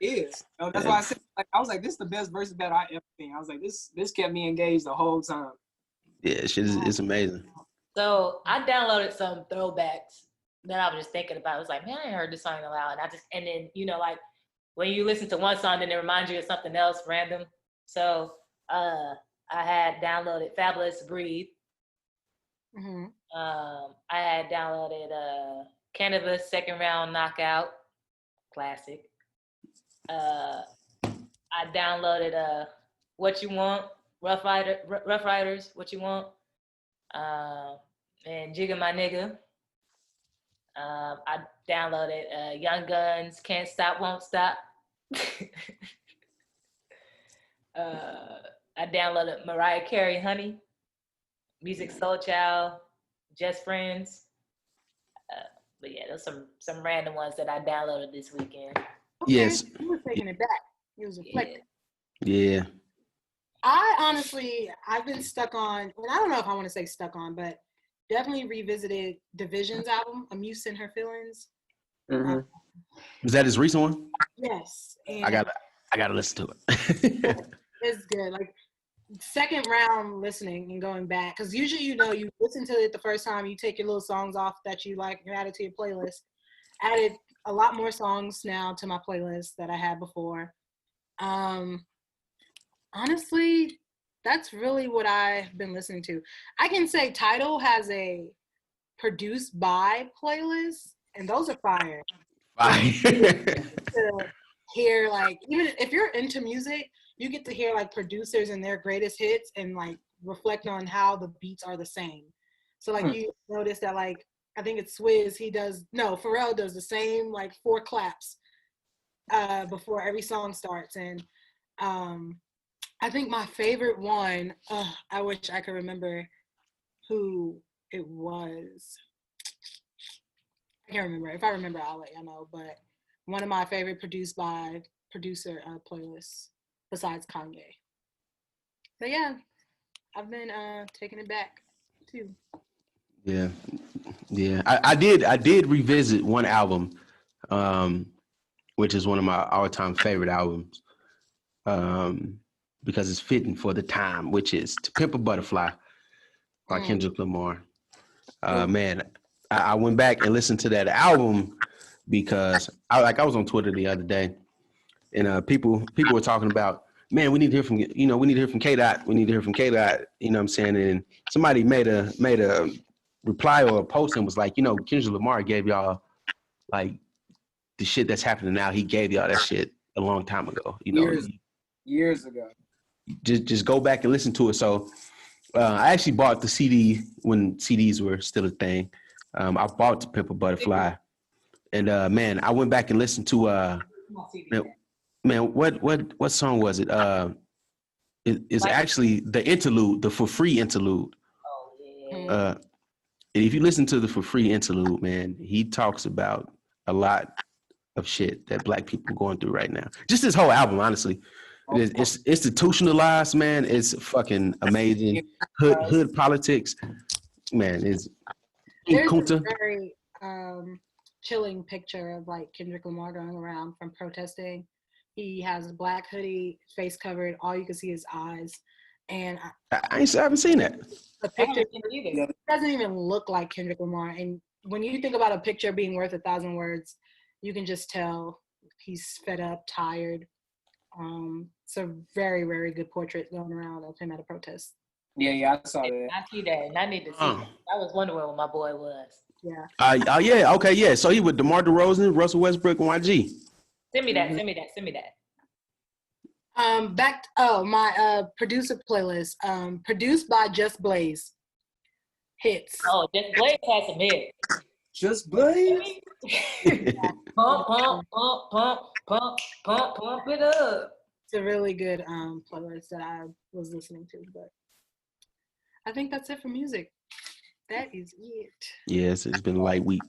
It is. That's why I said, I was like, this is the best versus battle I ever seen. I was like, this kept me engaged the whole time. Yeah, shit is it's amazing. So I downloaded some throwbacks that I was just thinking about. I was like, man, I ain't heard this song in a while. And then, like when you listen to one song, then it reminds you of something else random. So I had downloaded Fabulous Breathe. Mm-hmm. I had downloaded Cannabis Second Round Knockout, classic. I downloaded What You Want, Rough Riders, What You Want, and Jigga My Nigga. I downloaded Young Guns, Can't Stop, Won't Stop. I downloaded Mariah Carey, Honey, Music Soul Child, Just Friends. But yeah, there's some random ones that I downloaded this weekend. Okay. Yes. He was taking it back. He was reflecting. Yeah. I've been stuck on, and I don't know if I want to say stuck on, but definitely revisited Division's album, Amuse in Her Feelings. Mm-hmm. Is that his recent one? Yes. And I gotta listen to it. it's good. Like second round listening and going back, because usually you listen to it the first time, you take your little songs off that you like, you add it to your playlist. Added a lot more songs now to my playlist that I had before. Honestly, that's really what I've been listening to. I can say Tidal has a produced by playlist, and those are fire. To hear, like, even if you're into music, you get to hear like producers and their greatest hits and like reflect on how the beats are the same. So like you notice that, like, I think it's Swizz, Pharrell does the same like 4 claps before every song starts. And I think my favorite one, I wish I could remember who it was. I can't remember. If I remember, I'll let y'all know. But one of my favorite produced by producer playlists besides Kanye. So yeah, I've been taking it back too. Yeah. I did revisit one album, which is one of my all-time favorite albums, because it's fitting for the time, which is To Pimp a Butterfly by Kendrick Lamar. Man, I went back and listened to that album because I was on Twitter the other day, and people were talking about, man, we need to hear from K-Dot. We need to hear from K-Dot. You know what I'm saying? And somebody made a reply or a post and was like, Kendrick Lamar gave y'all like the shit that's happening now. He gave y'all that shit a long time ago. Years ago. Just go back and listen to it. So I actually bought the CD when CDs were still a thing. I bought To Pimp a Butterfly, and man, I went back and listened to man, what song was it? It's actually the interlude, the For Free interlude. Oh yeah. If you listen to the For Free interlude, man, he talks about a lot of shit that Black people are going through right now. Just this whole album, honestly. It's institutionalized, man. It's fucking amazing. Hood politics, man. There's a very chilling picture of like Kendrick Lamar going around from protesting. He has a black hoodie, face covered. All you can see is eyes. And I haven't seen that. The picture doesn't even look like Kendrick Lamar. And when you think about a picture being worth 1,000 words, you can just tell he's fed up, tired. It's a very, very good portrait going around of him at a protest. Yeah, I saw that. I see that, and I need to see that. I was wondering where my boy was. Yeah. Yeah. Okay. Yeah. So he with DeMar DeRozan, Russell Westbrook, and YG. Send me that. Send me that. My producer playlist, produced by Just Blaze. Hits. Oh, Just Blaze has some hits. Just Blaze. Pump, pump, pump, pump, pump, pump, pump it up. It's a really good playlist that I was listening to, but I think that's it for music. That is it. Yes, it's been a light week.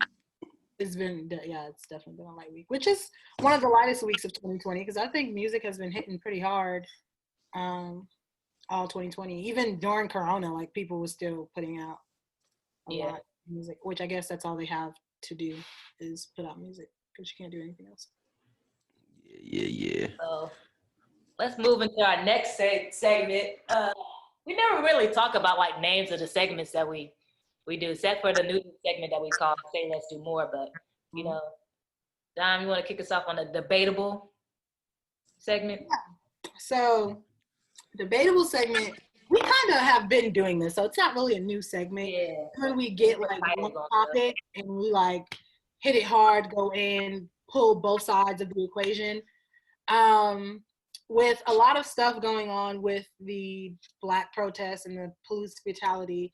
It's definitely been a light week, which is one of the lightest weeks of 2020 because I think music has been hitting pretty hard all 2020. Even during Corona, like people were still putting out a lot of music, which I guess that's all they have to do is put out music because you can't do anything else. Yeah. So let's move into our next segment. We never really talk about like names of the segments that we do, except for the new segment that we call Say Let's Do More. But, you know, Dom, you want to kick us off on the debatable segment? Yeah. So, debatable segment, we kind of have been doing this, so it's not really a new segment. Yeah. When we get like one topic and we like hit it hard, go in, pull both sides of the equation. With a lot of stuff going on with the Black protests and the police brutality,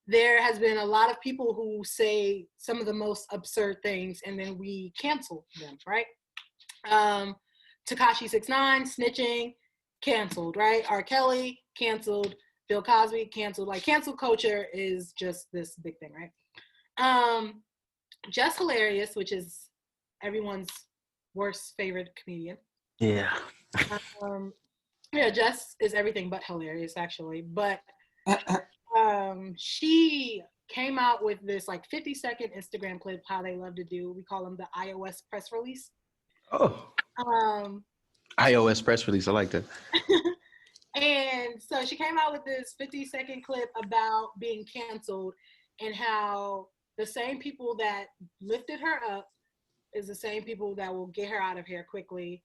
there has been a lot of people who say some of the most absurd things and then we cancel them, right? Tekashi 6ix9ine, snitching, canceled, right? R. Kelly, canceled. Bill Cosby, canceled. Like, cancel culture is just this big thing, right? Just Hilarious, which is everyone's worst favorite comedian. Yeah. Jess is everything but hilarious, actually. But she came out with this like 50-second Instagram clip, how they love to do. We call them the iOS press release. Oh. iOS press release. I like that. And so she came out with this 50-second clip about being canceled and how the same people that lifted her up is the same people that will get her out of here quickly.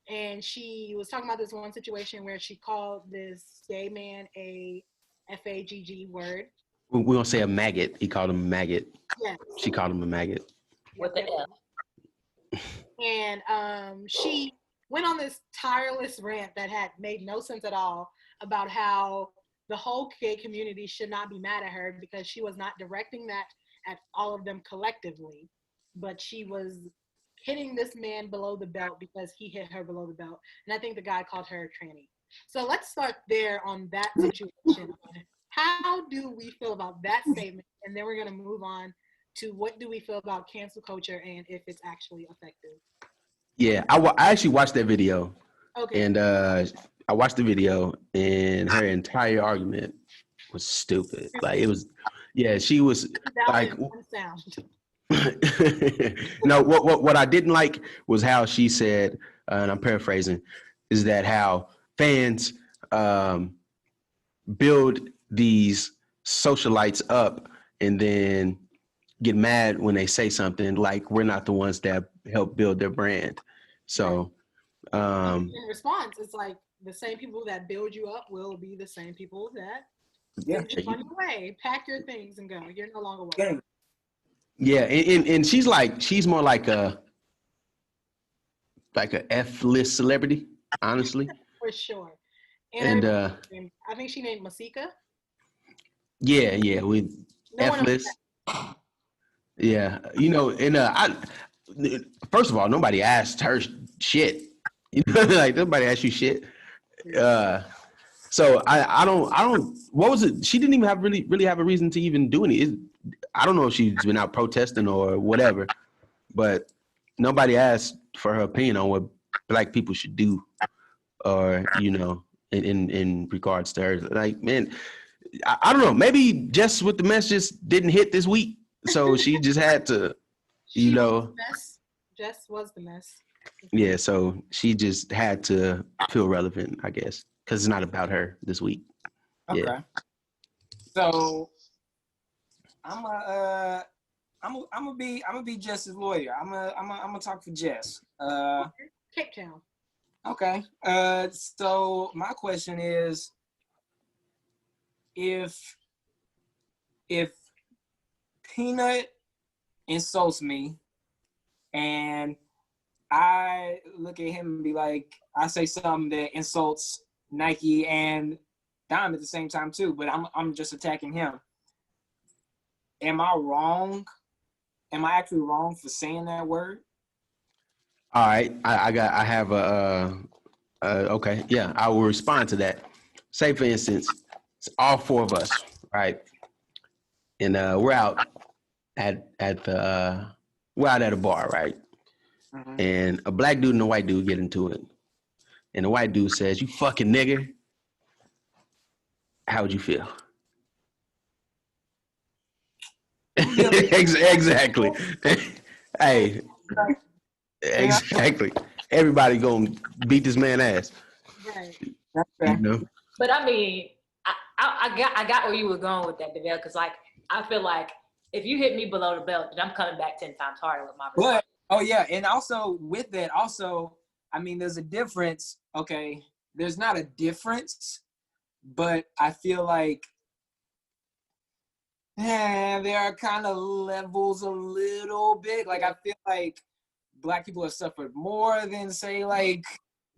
And she was talking about this one situation where she called this gay man a FAGG word. We're going to say a maggot. He called him a maggot. Yes. She called him a maggot. With the F. And she went on this tireless rant that had made no sense at all about how the whole gay community should not be mad at her because she was not directing that at all of them collectively, but she was hitting this man below the belt because he hit her below the belt. And I think the guy called her a tranny. So let's start there on that situation. How do we feel about that statement? And then we're going to move on to what do we feel about cancel culture and if it's actually effective. Yeah, I actually watched that video. Okay. And I watched the video, and her entire argument was stupid. Like, it was, yeah, she was like, no, what I didn't like was how she said, and I'm paraphrasing, is that how fans build these socialites up and then get mad when they say something like we're not the ones that help build their brand. So in response, it's like the same people that build you up will be the same people that send you on your way. Pack your things and go. You're no longer welcome. Yeah, and she's more like a F-list celebrity, honestly. For sure. And I think she named Masika. Yeah, with F-list. Yeah, you know, and first of all, nobody asked her shit. You know, like nobody asked you shit. So I don't. What was it? She didn't even have really have a reason to even do anything. I don't know if she's been out protesting or whatever, but nobody asked for her opinion on what Black people should do, or you know, in regards to her. Like, man, I don't know. Maybe just with the messages didn't hit this week, so she just had to, you know. Jess was the mess. Yeah, so she just had to feel relevant, I guess, because it's not about her this week. Okay. Yeah. So I'm gonna be Jess's lawyer. I'm gonna talk for Jess. Cape Town. Okay. So my question is, if Peanut insults me and I look at him and be like, I say something that insults Nike and Dime at the same time too, but I'm just attacking him. Am I wrong am I actually wrong for saying that word? All right, I have okay, yeah, I will respond to that. Say for instance, it's all four of us, right? And we're out at the we're out at a bar, right? Mhm. And a black dude and a white dude get into it. And the white dude says, "You fucking nigger." How would you feel? Exactly. Hey, exactly. Everybody gonna beat this man ass. Right. That's You fair. know? But I mean, I got where you were going with that, Deville, because like I feel like if you hit me below the belt, then I'm coming back 10 times harder with my response. But oh yeah, and also with that, also, I mean, there's a difference. Okay, there's not a difference, but I feel like there are kind of levels a little bit. Like I feel like Black people have suffered more than say like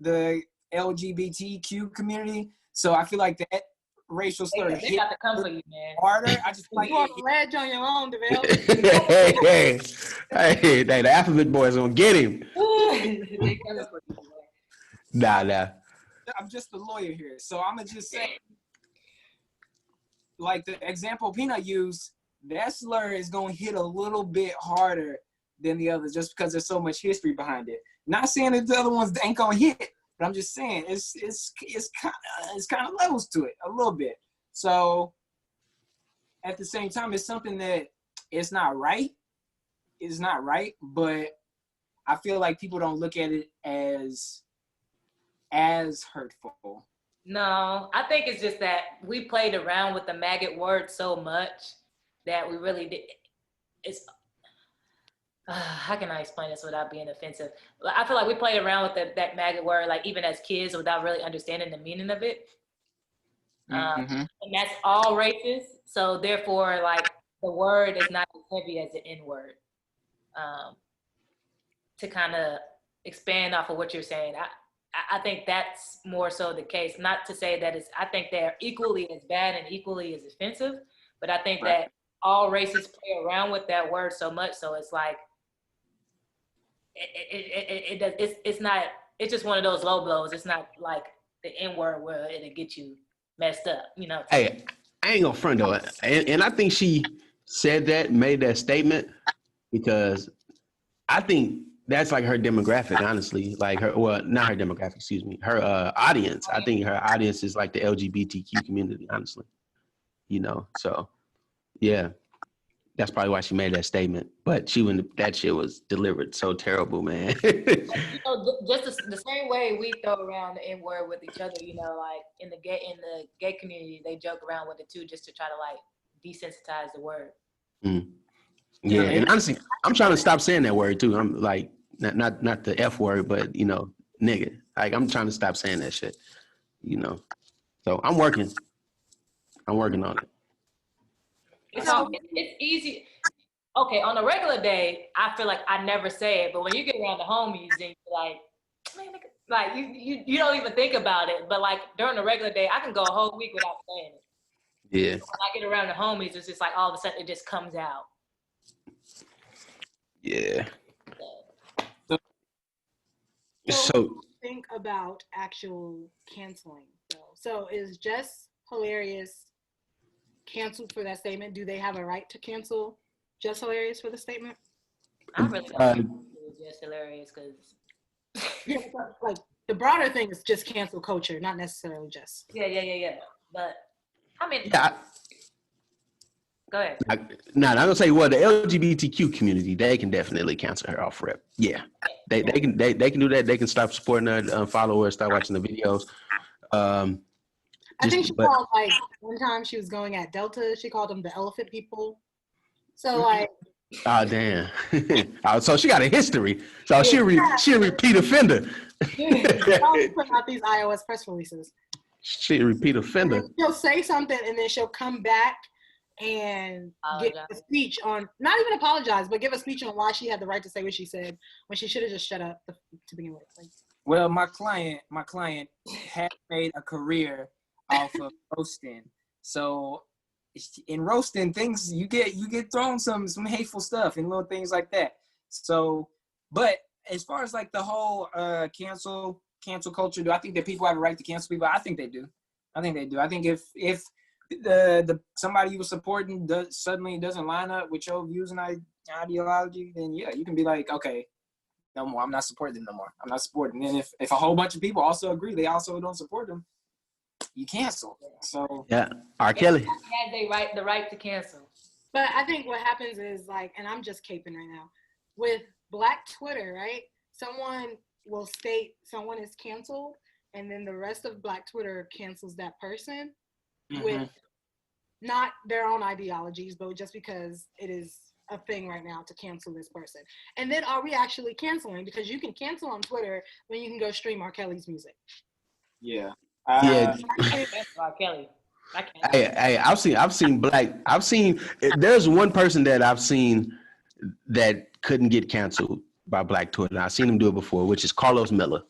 the LGBTQ community. So I feel like that racial slur They hit got to come for you, man. harder. I just feel like You on the ledge on your own, Deville. Hey, the alphabet boys gonna get him. They coming for you, man. Nah. I'm just the lawyer here. So I'm gonna just say, like the example Peanut used, that slur is gonna hit a little bit harder than the others just because there's so much history behind it. Not saying that the other ones ain't gonna hit, but I'm just saying it's kind of levels to it a little bit. So at the same time, it's something that it's not right. It's not right, but I feel like people don't look at it as hurtful. No, I think it's just that we played around with the maggot word so much that we really did. It's how can I explain this without being offensive? I feel like we played around with that maggot word, like even as kids, without really understanding the meaning of it. And that's all races. So therefore, like the word is not as heavy as the N word. To kind of expand off of what you're saying, I think that's more so the case. Not to say that I think they're equally as bad and equally as offensive, but I think that all races play around with that word so much, so it's like it's not. It's just one of those low blows. It's not like the N word where it'll get you messed up, you know. Hey, I ain't gonna front though, and I think she made that statement because I think that's like her demographic, honestly. Like not her demographic, excuse me, her audience. I think her audience is like the LGBTQ community, honestly. You know, so yeah, that's probably why she made that statement. But that shit was delivered so terrible, man. You know, just the same way we throw around the N word with each other, you know, like in the gay community, they joke around with it too, just to try to like desensitize the word. Yeah, and honestly, I'm trying to stop saying that word too. I'm like, not the F word, but you know, nigga. Like I'm trying to stop saying that shit. You know, so I'm working on it. It's easy. Okay, on a regular day, I feel like I never say it, but when you get around the homies and you're like, man, like you don't even think about it. But like during a regular day, I can go a whole week without saying it. Yeah. When I get around the homies, it's just like all of a sudden it just comes out. Yeah. So think about actual canceling though. So is Just Hilarious canceled for that statement? Do they have a right to cancel Just Hilarious for the statement? I really don't think it was Just Hilarious because like the broader thing is just cancel culture, not necessarily just. Yeah. But I mean, go ahead. I'm gonna say, well, the LGBTQ community, they can definitely cancel her off rip. Yeah, they can do that. They can stop supporting her, unfollow her, start watching the videos. I think she called, like, one time she was going at Delta, she called them the elephant people. So like, oh damn. So she got a history. So she a repeat offender. putting out these iOS press releases. She a repeat offender. She'll say something and then she'll come back and give a speech on, not even apologize, but give a speech on why she had the right to say what she said when she should have just shut up to begin with. Like, well, my client had made a career off of roasting. So in roasting things, you get thrown some hateful stuff and little things like that. So, but as far as like the whole cancel culture, do I think that people have a right to cancel people? I think they do. I think if the somebody you were supporting suddenly doesn't line up with your views and ideology, then yeah, you can be like, okay, no more. I'm not supporting them no more. I'm not supporting. And if a whole bunch of people also agree, they also don't support them, you cancel. So Yeah, R. Kelly. They had the right to cancel. But I think what happens is like, and I'm just caping right now, with Black Twitter, right? Someone will state someone is canceled, and then the rest of Black Twitter cancels that person with not their own ideologies, but just because it is a thing right now to cancel this person. And then are we actually canceling? Because you can cancel on Twitter when you can go stream R. Kelly's music. yeah. Yeah. That's R. Kelly. I can't. Hey, I've seen there's one person that I've seen that couldn't get canceled by Black Twitter. I've seen him do it before, which is Carlos Miller.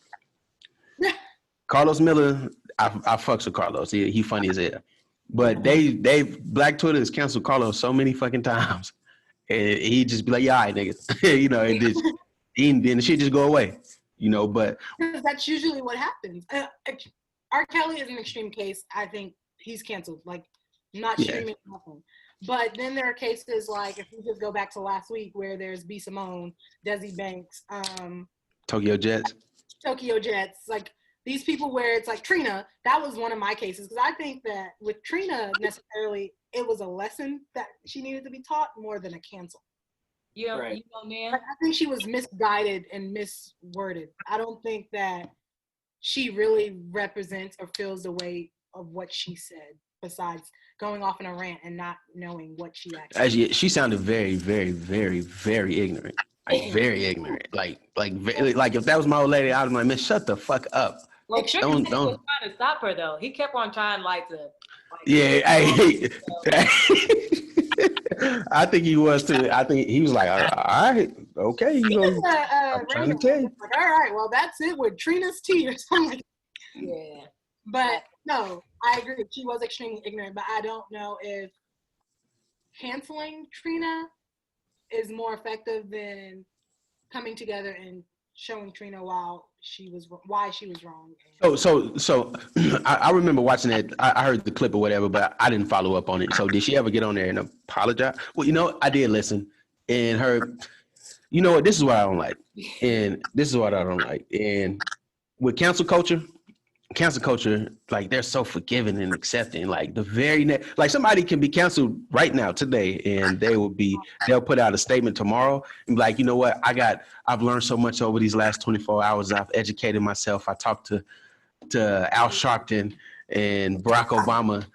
Carlos Miller, I fucks with Carlos. He funny as hell. But they Black Twitter has canceled Carlos so many fucking times. And he just be like, yeah, all right, nigga. You know, and then the shit just go away. You know, but Because that's usually what happens. R. Kelly is an extreme case. I think he's canceled, like not streaming nothing. But then there are cases like, if we just go back to last week, where there's B. Simone, Desi Banks, Tokyo Jets. Like these people where it's like Trina, that was one of my cases. Because I think that with Trina, necessarily, it was a lesson that she needed to be taught more than a cancel. You know, man. I think she was misguided and misworded. I don't think that she really represents or feels the weight of what she said, besides going off in a rant and not knowing what she actually She sounded very, very, very, very ignorant. Like very ignorant. Like if that was my old lady, I'd be like, man, shut the fuck up. Well, Trick was trying to stop her though. He kept on trying yeah, I think he was too. I think he was like, all right, okay, you know, I'm trying to tell you. Like, all right, well, that's it with Trina's tea or something like that. Yeah. But no, I agree. She was extremely ignorant, but I don't know if canceling Trina is more effective than coming together and showing Trina why she was wrong. So I remember watching that. I heard the clip or whatever, but I didn't follow up on it. So did she ever get on there and apologize? Well, you know, I did listen, and you know what? This is what I don't like, and this is what I don't like. And with cancel culture, like they're so forgiving and accepting. Like the very next, like somebody can be canceled right now today, and they'll put out a statement tomorrow and be like, you know what, I've learned so much over these last 24 hours. I've educated myself. I talked to Al Sharpton and Barack Obama,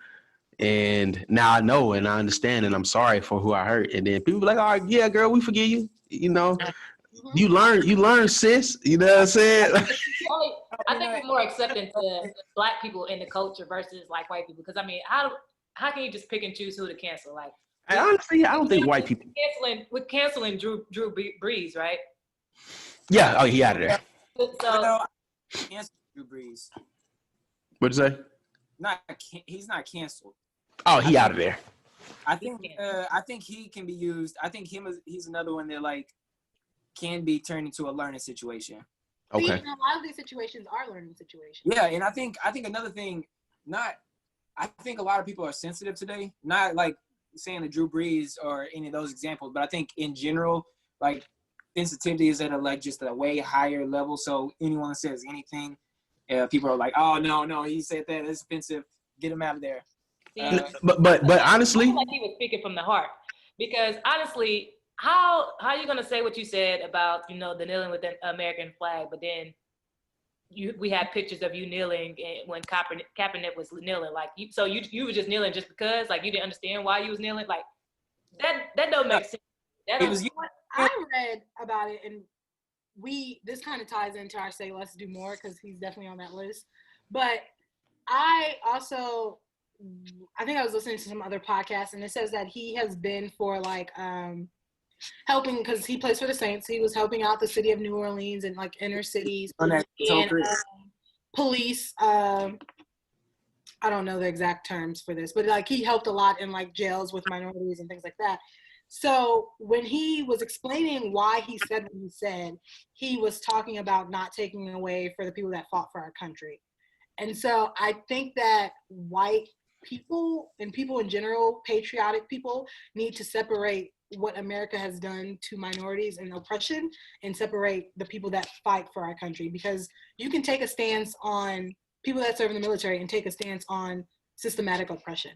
and now I know and I understand, and I'm sorry for who I hurt. And then people be like, all right, yeah, girl, we forgive you. You know, you learn, sis. You know what I'm saying? I think it's more accepting to Black people in the culture versus like white people. Because I mean, how can you just pick and choose who to cancel? Like, honestly, I don't think white people canceling Drew Brees, right? Yeah. Oh, he out of there. So Cancel Drew Brees. What'd you say? He's not canceled. Oh, he out of there. I think he can be used. I think he's another one that like can be turned into a learning situation. Okay. See, a lot of these situations are learning situations. Yeah, and I think another thing, I think a lot of people are sensitive today. Not like saying the Drew Brees or any of those examples, but I think in general, like sensitivity is at just a way higher level. So anyone that says anything, people are like, oh no, he said that, it's offensive. Get him out of there. But honestly, I feel like he was speaking from the heart, because honestly, how are you gonna say what you said about, you know, the kneeling with the American flag, but then we had pictures of you kneeling when Kaepernick was kneeling, like you were just kneeling just because, like you didn't understand why you was kneeling, like that don't make sense. I read about it, and this kind of ties into our Say Let's Do More, because he's definitely on that list. But I think I was listening to some other podcasts, and it says that he has been for like helping, because he plays for the Saints. He was helping out the city of New Orleans and like inner cities and police. I I don't know the exact terms for this, but like he helped a lot in like jails with minorities and things like that. So when he was explaining why he said what he said, he was talking about not taking away for the people that fought for our country. And so I think that white people and people in general, patriotic people, need to separate what America has done to minorities and oppression and separate the people that fight for our country, because you can take a stance on people that serve in the military and take a stance on systematic oppression.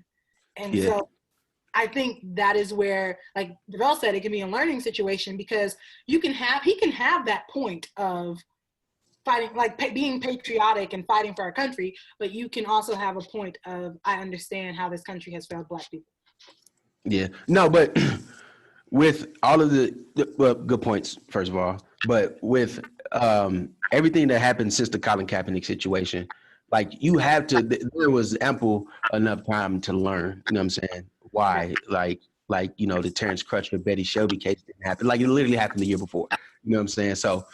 And so I think that is where, like Devel said, it can be a learning situation, because he can have that point of fighting, like being patriotic and fighting for our country, but you can also have a point of, I understand how this country has failed Black people. Yeah, no, but with all of the well, good points, first of all, but with everything that happened since the Colin Kaepernick situation, like you have to, there was ample enough time to learn, you know what I'm saying? Why, like, you know, the Terrence Crutcher, Betty Shelby case didn't happen. Like it literally happened the year before, you know what I'm saying? So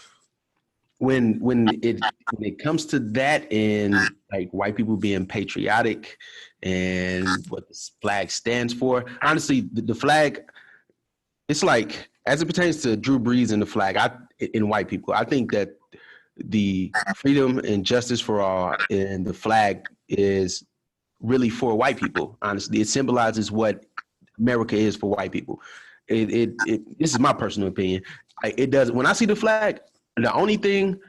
when it comes to that and like white people being patriotic and what the flag stands for, honestly, the flag, it's like, as it pertains to Drew Brees and the flag, in white people, I think that the freedom and justice for all and the flag is really for white people. Honestly, it symbolizes what America is for white people. This is my personal opinion. It does. When I see the flag, the only thing,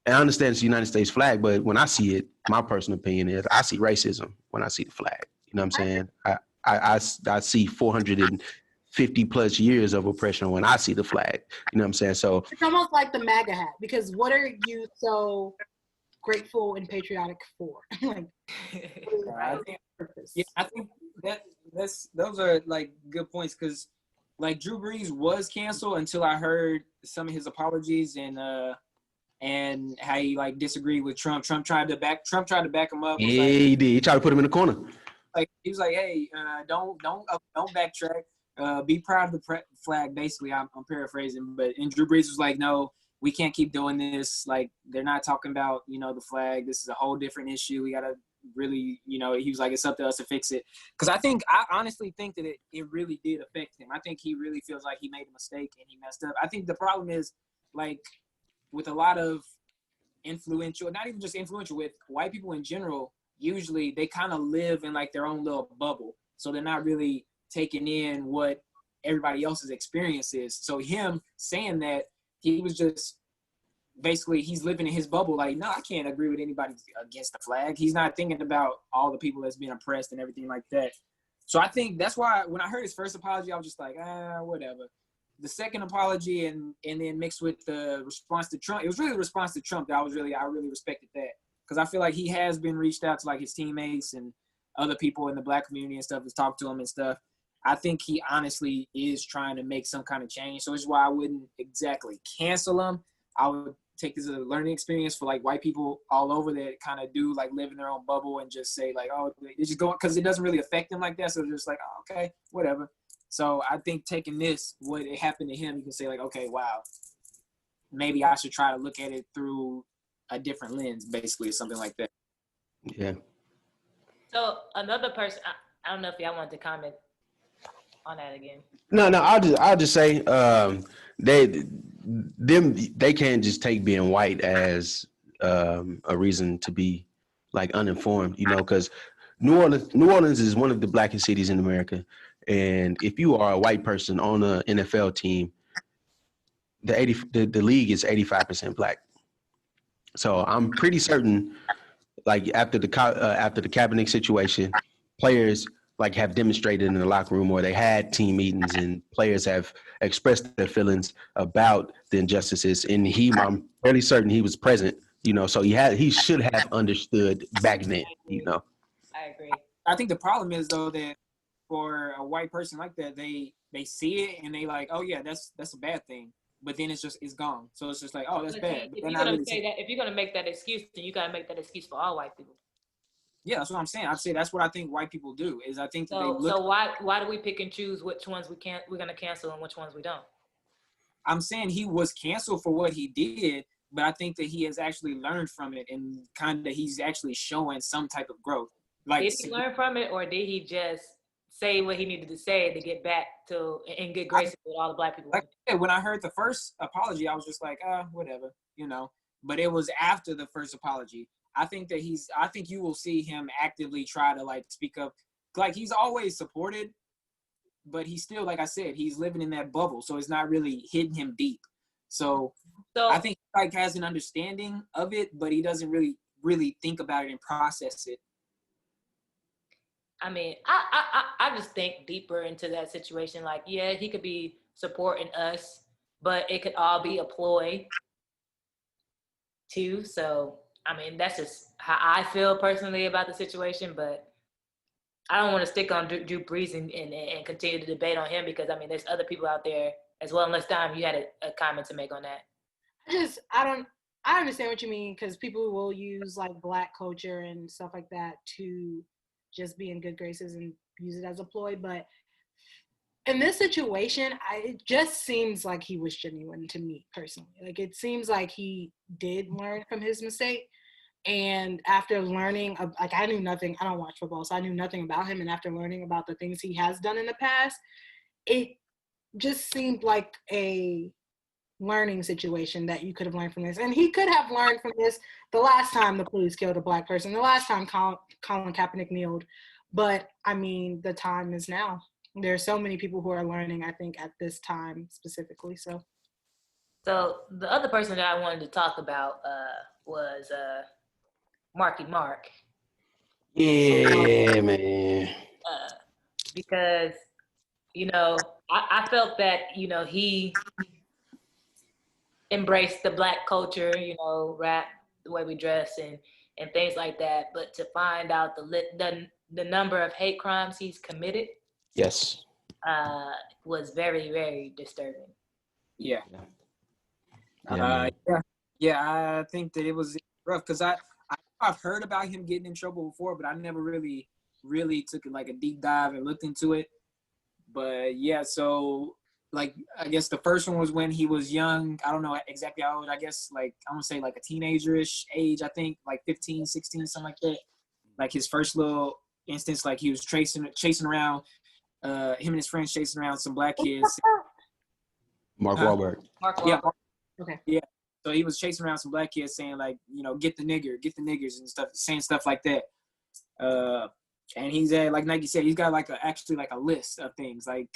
and I understand it's the United States flag, but when I see it, my personal opinion is I see racism when I see the flag. You know what I'm saying? I see 450 plus years of oppression when I see the flag. You know what I'm saying? So it's almost like the MAGA hat, because what are you so grateful and patriotic for? Like, I think those are like good points, because like Drew Brees was canceled until I heard some of his apologies and how he like disagreed with Trump. Trump tried to back him up. Yeah, he did. He tried to put him in the corner. Like he was like, hey, don't backtrack. Be proud of the flag. Basically, I'm paraphrasing, and Drew Brees was like, no, we can't keep doing this. Like they're not talking about, you know, the flag. This is a whole different issue. We gotta really, you know, he was like, it's up to us to fix it. Because I honestly think that it really did affect him. I think he really feels like he made a mistake and he messed up. I think the problem is, like, with a lot of influential, not even just influential, with white people in general, usually they kind of live in like their own little bubble. So they're not really taking in what everybody else's experience is. So him saying that, he was just basically, he's living in his bubble. Like, no, I can't agree with anybody against the flag. He's not thinking about all the people that's being oppressed and everything like that. So I think that's why when I heard his first apology, I was just like, whatever. The second apology and then mixed with the response to Trump, it was really the response to Trump that I really respected that. Because I feel like he has been reached out to like his teammates and other people in the Black community and stuff, has talked to him and stuff. I think he honestly is trying to make some kind of change. So it's why I wouldn't exactly cancel him. I would take this as a learning experience for like white people all over that kind of do like live in their own bubble and just say like, oh, it's just going, because it doesn't really affect them like that. So just like, oh, okay, whatever. So I think taking this, what it happened to him, you can say like, okay, wow, maybe I should try to look at it through a different lens, basically, or something like that. Yeah. So another person, I don't know if y'all wanted to comment on that again. No, I'll just say they can't just take being white as a reason to be like uninformed, you know, because New Orleans is one of the blackest cities in America, and if you are a white person on an NFL team, the league is 85% black. So I'm pretty certain, like after the Kaepernick situation, players like have demonstrated in the locker room, or they had team meetings and players have expressed their feelings about the injustices. And I'm fairly certain he was present, you know, so he should have understood back then, you know. I agree. I think the problem is though that for a white person like that, they see it and they like, oh yeah, that's a bad thing. But then it's gone. So it's just like, oh, that's bad. If you're gonna make that excuse, then you gotta make that excuse for all white people. Yeah, that's what I'm saying. I'd say that's what I think white people do. Is I think that they look. So why do we pick and choose which ones we're gonna cancel and which ones we don't? I'm saying he was canceled for what he did, but I think that he has actually learned from it and kind of he's actually showing some type of growth. Like, Did he learn from it, or did he just say what he needed to say to get back to in good graces with all the black people? like when I heard the first apology, I was just like, whatever, you know. But it was after the first apology. I think you will see him actively try to like speak up. Like he's always supported, but he's still, like I said, he's living in that bubble, so it's not really hitting him deep. So I think he like has an understanding of it, but he doesn't really think about it and process it. I mean, I just think deeper into that situation. Like, yeah, he could be supporting us, but it could all be a ploy too. So, I mean, that's just how I feel personally about the situation. But I don't want to stick on Drew Brees and continue to debate on him because, I mean, there's other people out there as well. Unless, Dime, you had a comment to make on that. I understand what you mean because people will use like Black culture and stuff like that to just be in good graces and use it as a ploy. But in this situation, it just seems like he was genuine to me personally. Like it seems like he did learn from his mistake. And after learning, like I knew nothing, I don't watch football, so I knew nothing about him. And after learning about the things he has done in the past, it just seemed like a learning situation that you could have learned from this. And he could have learned from this the last time the police killed a Black person, the last time Colin Kaepernick kneeled. But, I mean, the time is now. There are so many people who are learning, I think, at this time specifically. So the other person that I wanted to talk about was Marky Mark. Yeah, man. Because, you know, I felt that, you know, he embraced the Black culture, you know, rap, the way we dress and things like that. But to find out the number of hate crimes he's committed, Yes, was very, very disturbing. Yeah. Yeah, I think that it was rough because I've heard about him getting in trouble before, but I never really took like a deep dive and looked into it. But yeah, so like I guess the first one was when he was young. I don't know exactly how old. I guess like I'm gonna say like a teenager-ish age. I think like 15, 16, something like that. Like his first little instance, like he was chasing around, him and his friends chasing around some Black kids. Mark Wahlberg. Yeah. Okay. Yeah. So he was chasing around some Black kids saying like, you know, get the niggers and stuff, saying stuff like that. And he's at, like Nike said, he's got like actually a list of things. Like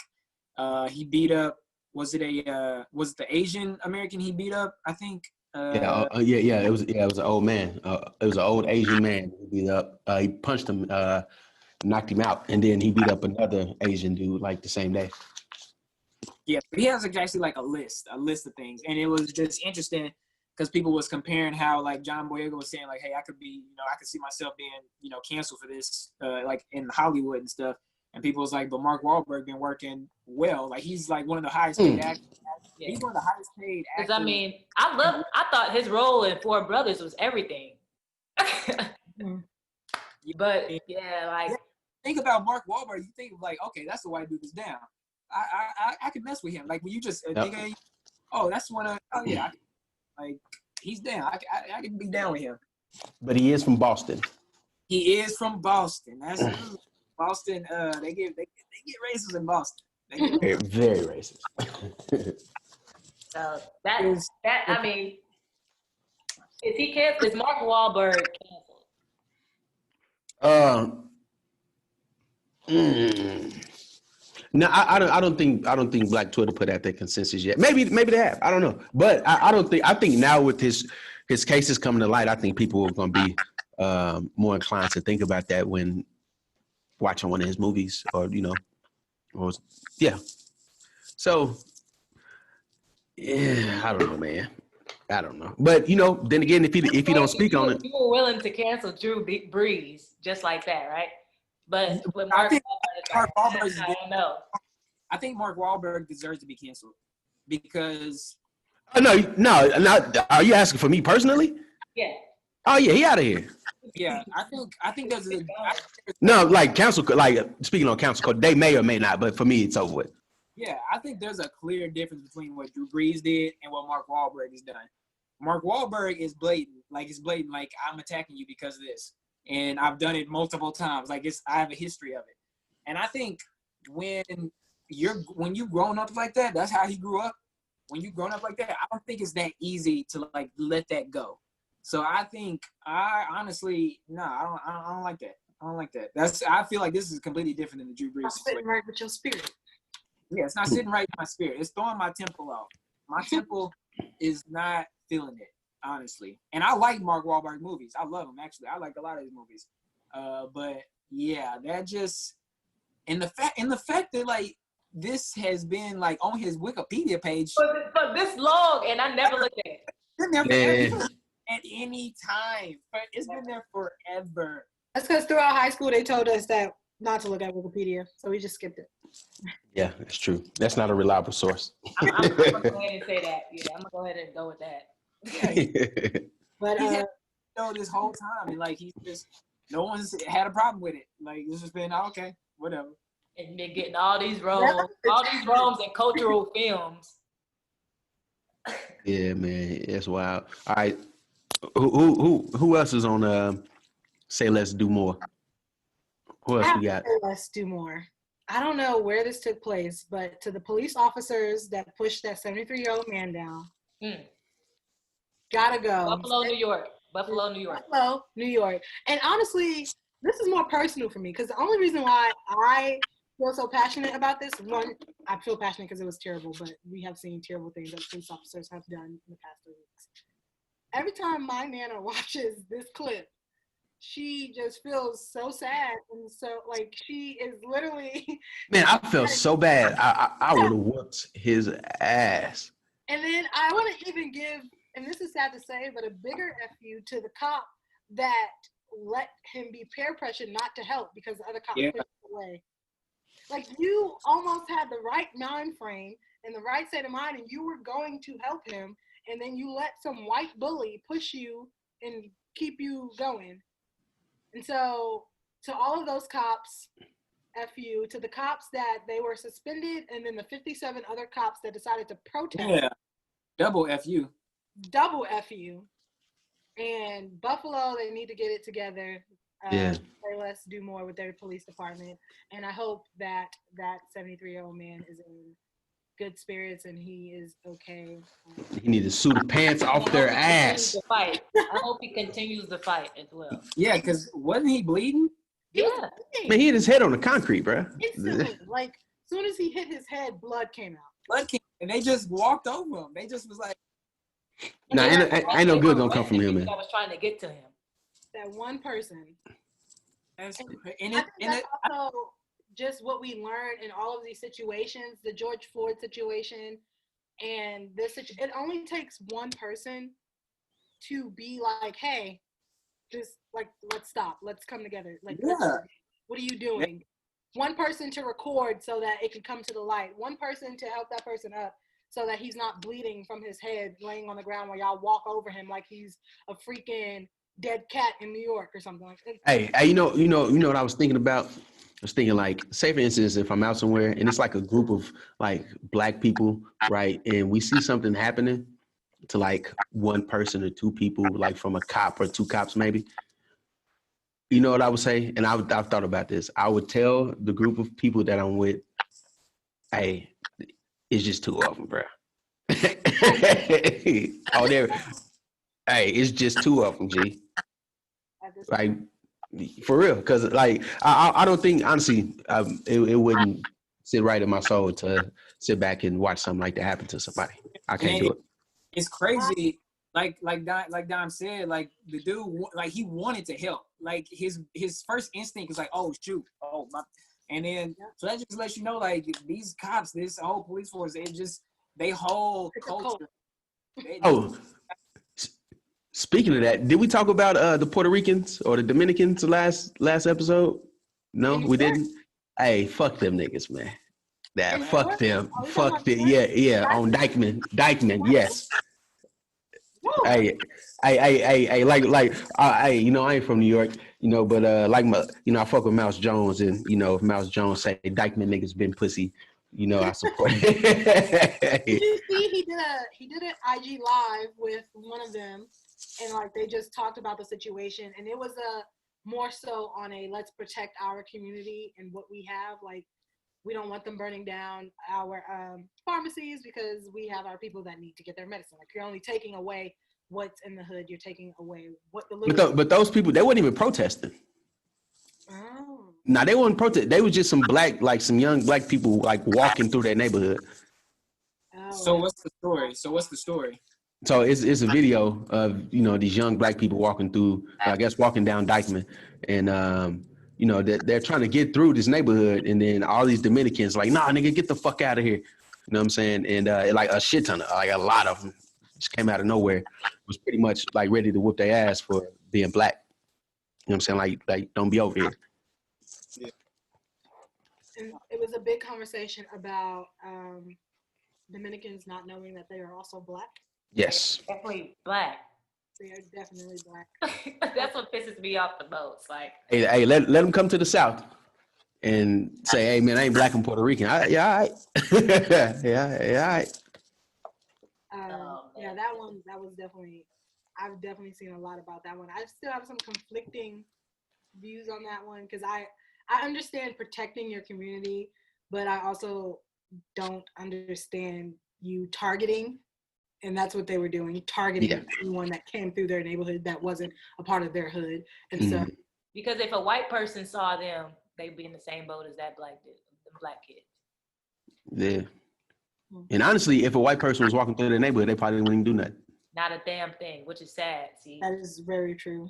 he beat up, was it the Asian American he beat up? I think. It was an old man. It was an old Asian man he beat up. He punched him, knocked him out, and then he beat up another Asian dude like the same day. Yeah, he has actually like a list of things, and it was just interesting because people was comparing how like John Boyega was saying like, hey, I could see myself being, you know, canceled for this, like in Hollywood and stuff, and people was like, but Mark Wahlberg been working well, like he's like one of the highest paid actors. Yeah. He's one of the highest paid actors. Because I mean, I thought his role in Four Brothers was everything. But yeah, like think about Mark Wahlberg, you think like, okay, that's the white dude that's down. I could mess with him. Like when you just think, that's one of, like he's down. I can be down with him. But he is from Boston. He is from Boston. That's Boston. They get racist in Boston. Very racist. So that I mean, is he canceled? Is Mark Wahlberg canceled? No, I don't think Black Twitter put out their consensus yet. Maybe they have. I don't know. But I think now with his cases coming to light, I think people are going to be more inclined to think about that when watching one of his movies, or yeah. So yeah, I don't know, man. I don't know. But then again, if he don't speak on it, you were willing to cancel Drew Brees just like that, right? But with Mark Wahlberg, I don't know. I think Mark Wahlberg deserves to be canceled because. No. Are you asking for me personally? Yeah. Oh yeah, he out of here. Yeah, I think there's no, like council, like speaking on council code, they may or may not, but for me, it's over with. Yeah, I think there's a clear difference between what Drew Brees did and what Mark Wahlberg has done. Mark Wahlberg is blatant. Like, it's blatant. Like, I'm attacking you because of this. and I've done it multiple times. Like I have a history of it. And I think when you've grown up like that, that's how he grew up. When you've grown up like that, I don't think it's that easy to like let that go. So I think I honestly, I don't like that. I don't like that. I feel like this is completely different than the Drew Brees Not sitting situation. right with your spirit. Yeah, it's not sitting right in my spirit. It's throwing my temple off. My temple is not feeling it, honestly. And I like Mark Wahlberg movies. I love them, actually. I like a lot of his movies. But yeah, that just and the fact that like this has been like on his Wikipedia page for this long, and I never looked at it. It's been Yeah. there forever. At any time. It's been there forever. That's because throughout high school they told us that not to look at Wikipedia, so we just skipped it. Yeah, that's true. That's not a reliable source. I'm gonna go ahead and say that. Yeah, I'm gonna go ahead and go with that. But He's had this whole time, and like he's just no one's had a problem with it. Like it's just been okay, whatever. And they're getting all these roles in cultural films. Yeah, man, that's wild. All right, who else is on? Say Let's Do More. Who else we got? Let's do more. I don't know where this took place, but to the police officers that pushed that 73-year-old man down, gotta go. Buffalo, New York. Buffalo, New York. And honestly, this is more personal for me because the only reason why I feel so passionate about this, one, I feel passionate because it was terrible, but we have seen terrible things that police officers have done in the past 3 weeks. Every time my Nana watches this clip, she just feels so sad and so like she is literally. Man, I felt so bad. I would have whooped his ass. And then I want to even give, and this is sad to say, but a bigger FU to the cop that let him be peer pressured not to help because the other cop pushed him away. Like you almost had the right mind frame and the right state of mind, and you were going to help him, and then you let some white bully push you and keep you going. And so, to all of those cops, FU, to the cops that they were suspended, and then the 57 other cops that decided to protest. Yeah, double FU. Double FU. And Buffalo, they need to get it together. Yeah. Say let's do more with their police department. And I hope that that 73-year-old man is in good spirits and he is okay. He need to sue the pants off their ass. I hope he continues the fight as well. Yeah, because wasn't he bleeding? Yeah. Man, he hit his head on the concrete, bro. Instantly, like, as soon as he hit his head, blood came out. Blood came, and they just walked over him. They just was like, Nah, ain't no good gonna come from him, man. I was trying to get to him. That one person. that's And crazy. I think that's also just what we learned in all of these situations, the George Floyd situation, and this. It only takes one person to be like, "Hey, just like let's stop, let's come together." Like, what are you doing? Yeah. One person to record so that it can come to the light. One person to help that person up so that he's not bleeding from his head, laying on the ground while y'all walk over him like he's a freaking dead cat in New York or something like that. Hey, you know what I was thinking about? I was thinking like, say for instance, if I'm out somewhere and it's like a group of like black people, right? And we see something happening to like one person or two people, like from a cop or two cops maybe. You know what I would say? And I've thought about this. I would tell the group of people that I'm with, hey, it's just two of them, bro. Oh, there. Hey, it's just two of them, G. Like, for real, because like I don't think honestly it wouldn't sit right in my soul to sit back and watch something like that happen to somebody. I can't do it. It's crazy. Like Dom said, like the dude, like he wanted to help. Like his first instinct was like, oh shoot, oh my, and then so that just lets you know, like these cops, this whole police force, they whole culture. Speaking of that, did we talk about the Puerto Ricans or the Dominicans last episode? No, we didn't. Hey, fuck them niggas, man. Fuck them. Fuck them. Yeah. On Dykeman, yes. Hey, you know, I ain't from New York, you know, but I fuck with Mouse Jones, and you know, if Mouse Jones say Dykeman niggas been pussy, you know, I support it. Did you see he did an IG live with one of them, and like they just talked about the situation, and it was more so on a let's protect our community and what we have. Like, we don't want them burning down our pharmacies because we have our people that need to get their medicine. Like, you're only taking away what's in the hood. You're taking away what the little. But those people, they weren't even protesting. Oh. Nah, they weren't protest. They was just some some young black people like walking through their neighborhood. Oh. So what's the story? So it's a video of, you know, these young black people walking through, I guess, walking down Dykeman, and you know, they're trying to get through this neighborhood, and then all these Dominicans like, nah, nigga, get the fuck out of here. You know what I'm saying? And like a shit ton of, like a lot of them just came out of nowhere. It was pretty much like ready to whoop their ass for being black. You know what I'm saying? Like don't be over here. Yeah. And it was a big conversation about Dominicans not knowing that they are also black. Yes. Definitely black. They are definitely black. That's what pisses me off the most. Like, Hey, let them come to the South and say, hey man, I ain't black and Puerto Rican. Yeah, all right. yeah, all right. Yeah, that was definitely, I've definitely seen a lot about that one. I still have some conflicting views on that one because I understand protecting your community, but I also don't understand you targeting. And that's what they were doing, targeting anyone that came through their neighborhood that wasn't a part of their hood. And so, because if a white person saw them, they'd be in the same boat as that black kid. Yeah. And honestly, if a white person was walking through their neighborhood, they probably wouldn't do nothing. Not a damn thing, which is sad. See, that is very true.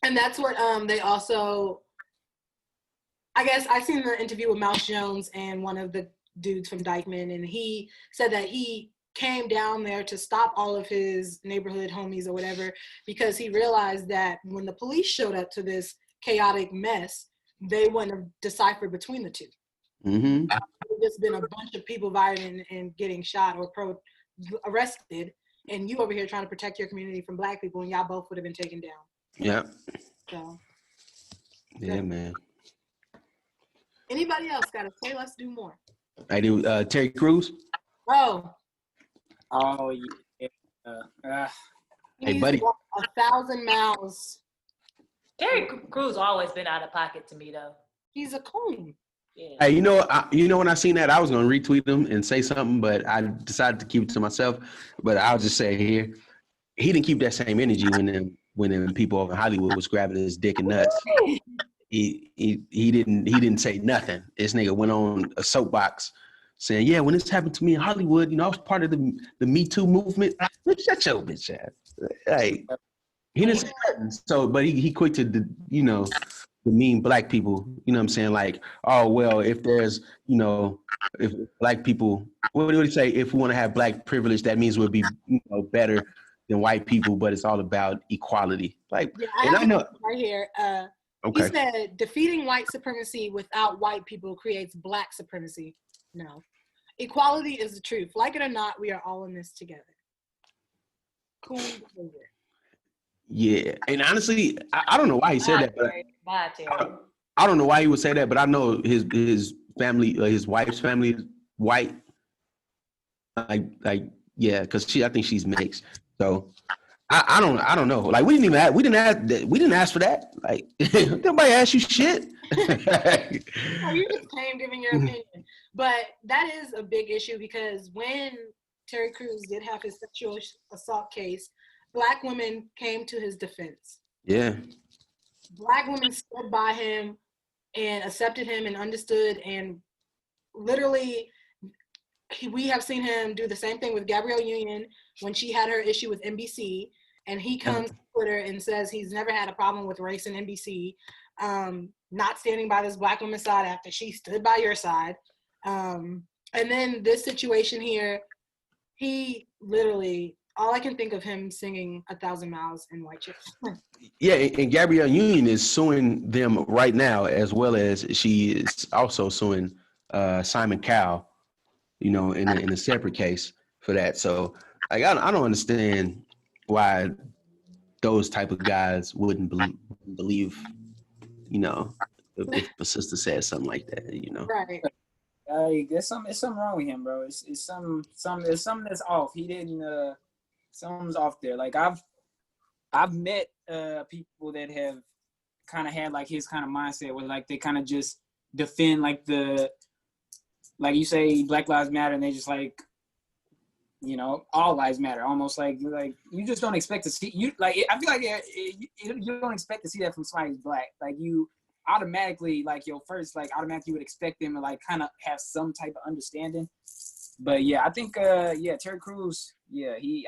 And that's what they also, I guess I seen the interview with Mouse Jones and one of the dudes from Dykeman, and he said that he came down there to stop all of his neighborhood homies or whatever, because he realized that when the police showed up to this chaotic mess, they wouldn't have deciphered between the two. Mm-hmm. There's been a bunch of people violent and getting shot or arrested, and you over here trying to protect your community from black people, and y'all both would have been taken down. Yeah. So. Yeah, man. Anybody else got to say, let's do more? I do. Terry Crews. Oh yeah. Hey, buddy. 1,000 miles. Terry Crews always been out of pocket to me though. He's a coon. Yeah. Hey, you know, when I seen that, I was gonna retweet him and say something, but I decided to keep it to myself. But I'll just say here, he didn't keep that same energy when them people over in Hollywood was grabbing his dick and nuts. He didn't say nothing. This nigga went on a soapbox saying, yeah, when this happened to me in Hollywood, you know, I was part of the Me Too movement. Shut your bitch ass. Like, he didn't say nothing. So, but he quick to, you know, demean black people. You know what I'm saying? Like, oh, well, if there's, you know, if black people, what do you say? If we want to have black privilege, that means we'll be, you know, better than white people, but it's all about equality. Like, yeah, and I know. Right here. Okay. He said, defeating white supremacy without white people creates black supremacy. No. Equality is the truth. Like it or not, we are all in this together. Cool behavior. Yeah. And honestly, I don't know why he said that. But Bye, Terry. I don't know why he would say that, but I know his family, his wife's family is white. Like yeah, because I think she's mixed. So I don't know. Like we didn't ask for that. Like nobody asked you shit. Oh, you just came giving your opinion. But that is a big issue because when Terry Crews did have his sexual assault case, black women came to his defense. Yeah. Black women stood by him and accepted him and understood, and literally we have seen him do the same thing with Gabrielle Union when she had her issue with NBC, and he comes to Twitter and says he's never had a problem with race in NBC, not standing by this black woman's side after she stood by your side. And then this situation here, he literally, all I can think of him singing 1,000 Miles in White Chicks. Yeah, and Gabrielle Union is suing them right now, as well as she is also suing Simon Cowell, you know, in a separate case for that. So, like, I don't understand why those type of guys wouldn't believe, you know, if a sister said something like that, you know. Right. There's something wrong with him, bro. It's something that's off. He didn't. Something's off there. Like I've met people that have kind of had like his kind of mindset where like they kind of just defend like like you say Black Lives Matter, and they just like, you know, all lives matter. Almost like you just don't expect to see you like. I feel like you don't expect to see that from somebody who's Black. Like you automatically like your first like automatically would expect them to like kind of have some type of understanding. But yeah, I think Terry Crews,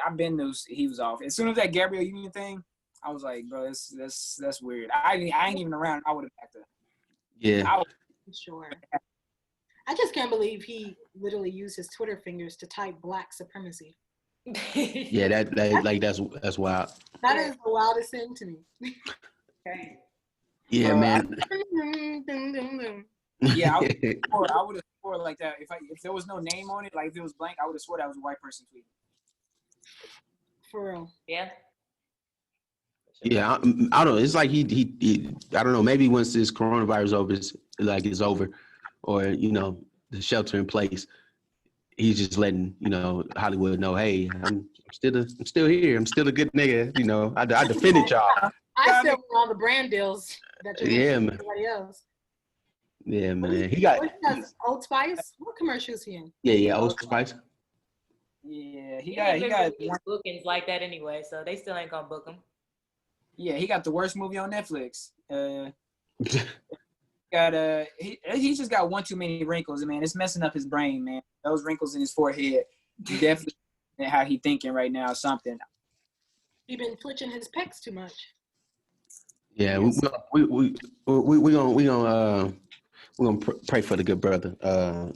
I've been those he was off. As soon as that Gabrielle Union thing, I was like, bro, that's weird. I ain't even around. I would have backed up. Yeah. Sure. I just can't believe he literally used his Twitter fingers to type black supremacy. Yeah, that's wild. That is the wildest thing to me. Okay. Yeah, man. Yeah, I would have swore like that. If there was no name on it, like if it was blank, I would have swore that was a white person tweet. For real. Yeah. Yeah, I don't know. It's like he I don't know. Maybe once this coronavirus is over, or you know, the shelter in place, he's just letting Hollywood know, hey, I'm still here. I'm still a good nigga. You know, I defended y'all. I still want all the brand deals that you're man. everybody else. Yeah, man. He got Old Spice. What commercial is he in? Yeah, Old Spice. Yeah, he got bookings like that anyway, so they still ain't gonna book him. Yeah, he got the worst movie on Netflix. He just got one too many wrinkles, man. It's messing up his brain, man. Those wrinkles in his forehead, definitely how he thinking right now. Something. He been twitching his pecs too much. Yeah, we gonna pray for the good brother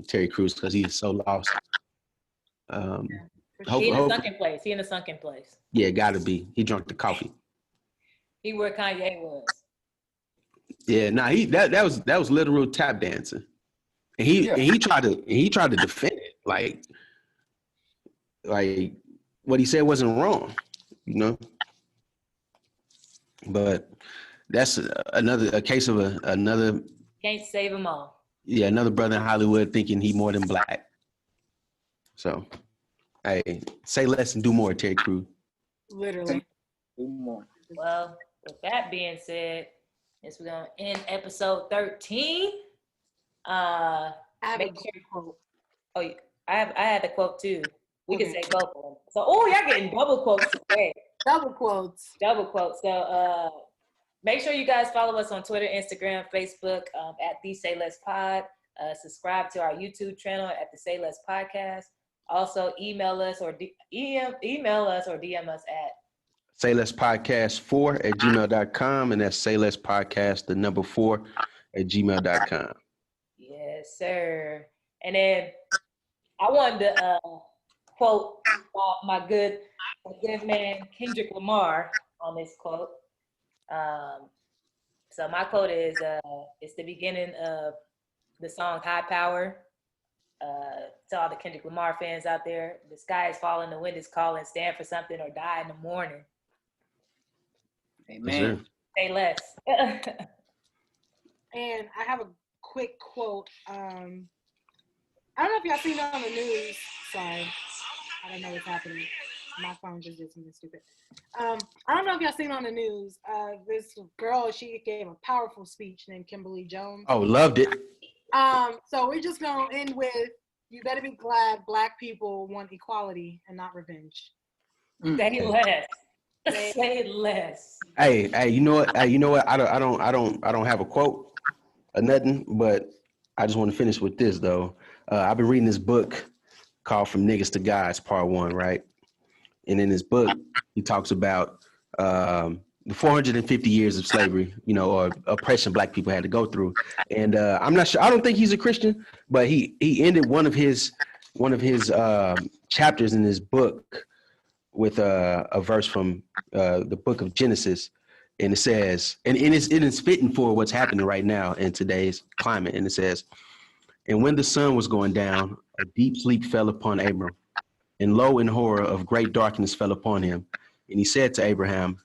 Terry Crews because he is so lost. He in a sunken place. Yeah, gotta be. He drunk the coffee. He where Kanye was. Yeah, that was literal tap dancing, and he tried to defend it like what he said wasn't wrong, you know. But that's a case of another. Can't save them all. Yeah, another brother in Hollywood thinking he more than Black. So, hey, say less and do more, Terry Crews. Literally. Do more. Well, with that being said, we're gonna end episode 13. I have a quote. Oh, I had the quote too. We can say both of them. So, y'all getting double quotes today. Double quotes. So, make sure you guys follow us on Twitter, Instagram, Facebook at The Say Less Pod. Subscribe to our YouTube channel at The Say Less Podcast. Also, email us or DM us at saylesspodcast4@gmail.com, and that's saylesspodcast 4 at gmail.com. Yes, sir. And then I wanted to quote my good man Kendrick Lamar on this quote. So my quote is it's the beginning of the song High Power. To all the Kendrick Lamar fans out there, the sky is falling, the wind is calling, stand for something or die in the morning. Amen. Say less. And I have a quick quote. I don't know if y'all seen it on the news. Sorry. I don't know what's happening. My phone just did something stupid. I don't know if y'all seen on the news. This girl, she gave a powerful speech named Kimberly Jones. Oh, loved it. So we're just gonna end with, you better be glad Black people want equality and not revenge. Say less. Say less. Hey, you know what? I don't have a quote or nothing, but I just want to finish with this though. I've been reading this book called From Niggas to Gods, Part 1, right? And in this book, he talks about the 450 years of slavery, or oppression Black people had to go through. And I'm not sure. I don't think he's a Christian, but he ended one of his chapters in his book with a verse from the book of Genesis, and it says, and it is fitting for what's happening right now in today's climate. And it says, "And when the sun was going down, a deep sleep fell upon Abram, and lo, in horror of great darkness fell upon him. And he said to Abraham,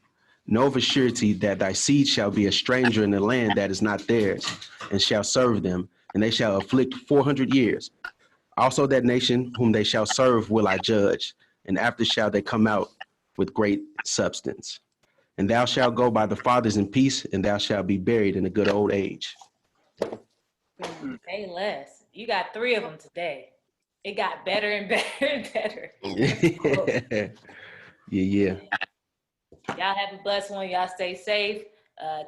know of a surety that thy seed shall be a stranger in the land that is not theirs, and shall serve them, and they shall afflict 400 years. Also that nation whom they shall serve will I judge, and after shall they come out with great substance." And thou shalt go by the fathers in peace, and thou shalt be buried in a good old age. Say less. You got 3 of them today. It got better and better and better. Yeah. Y'all have a blessed one. Y'all stay safe.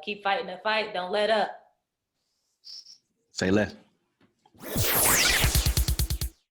Keep fighting the fight. Don't let up. Say less.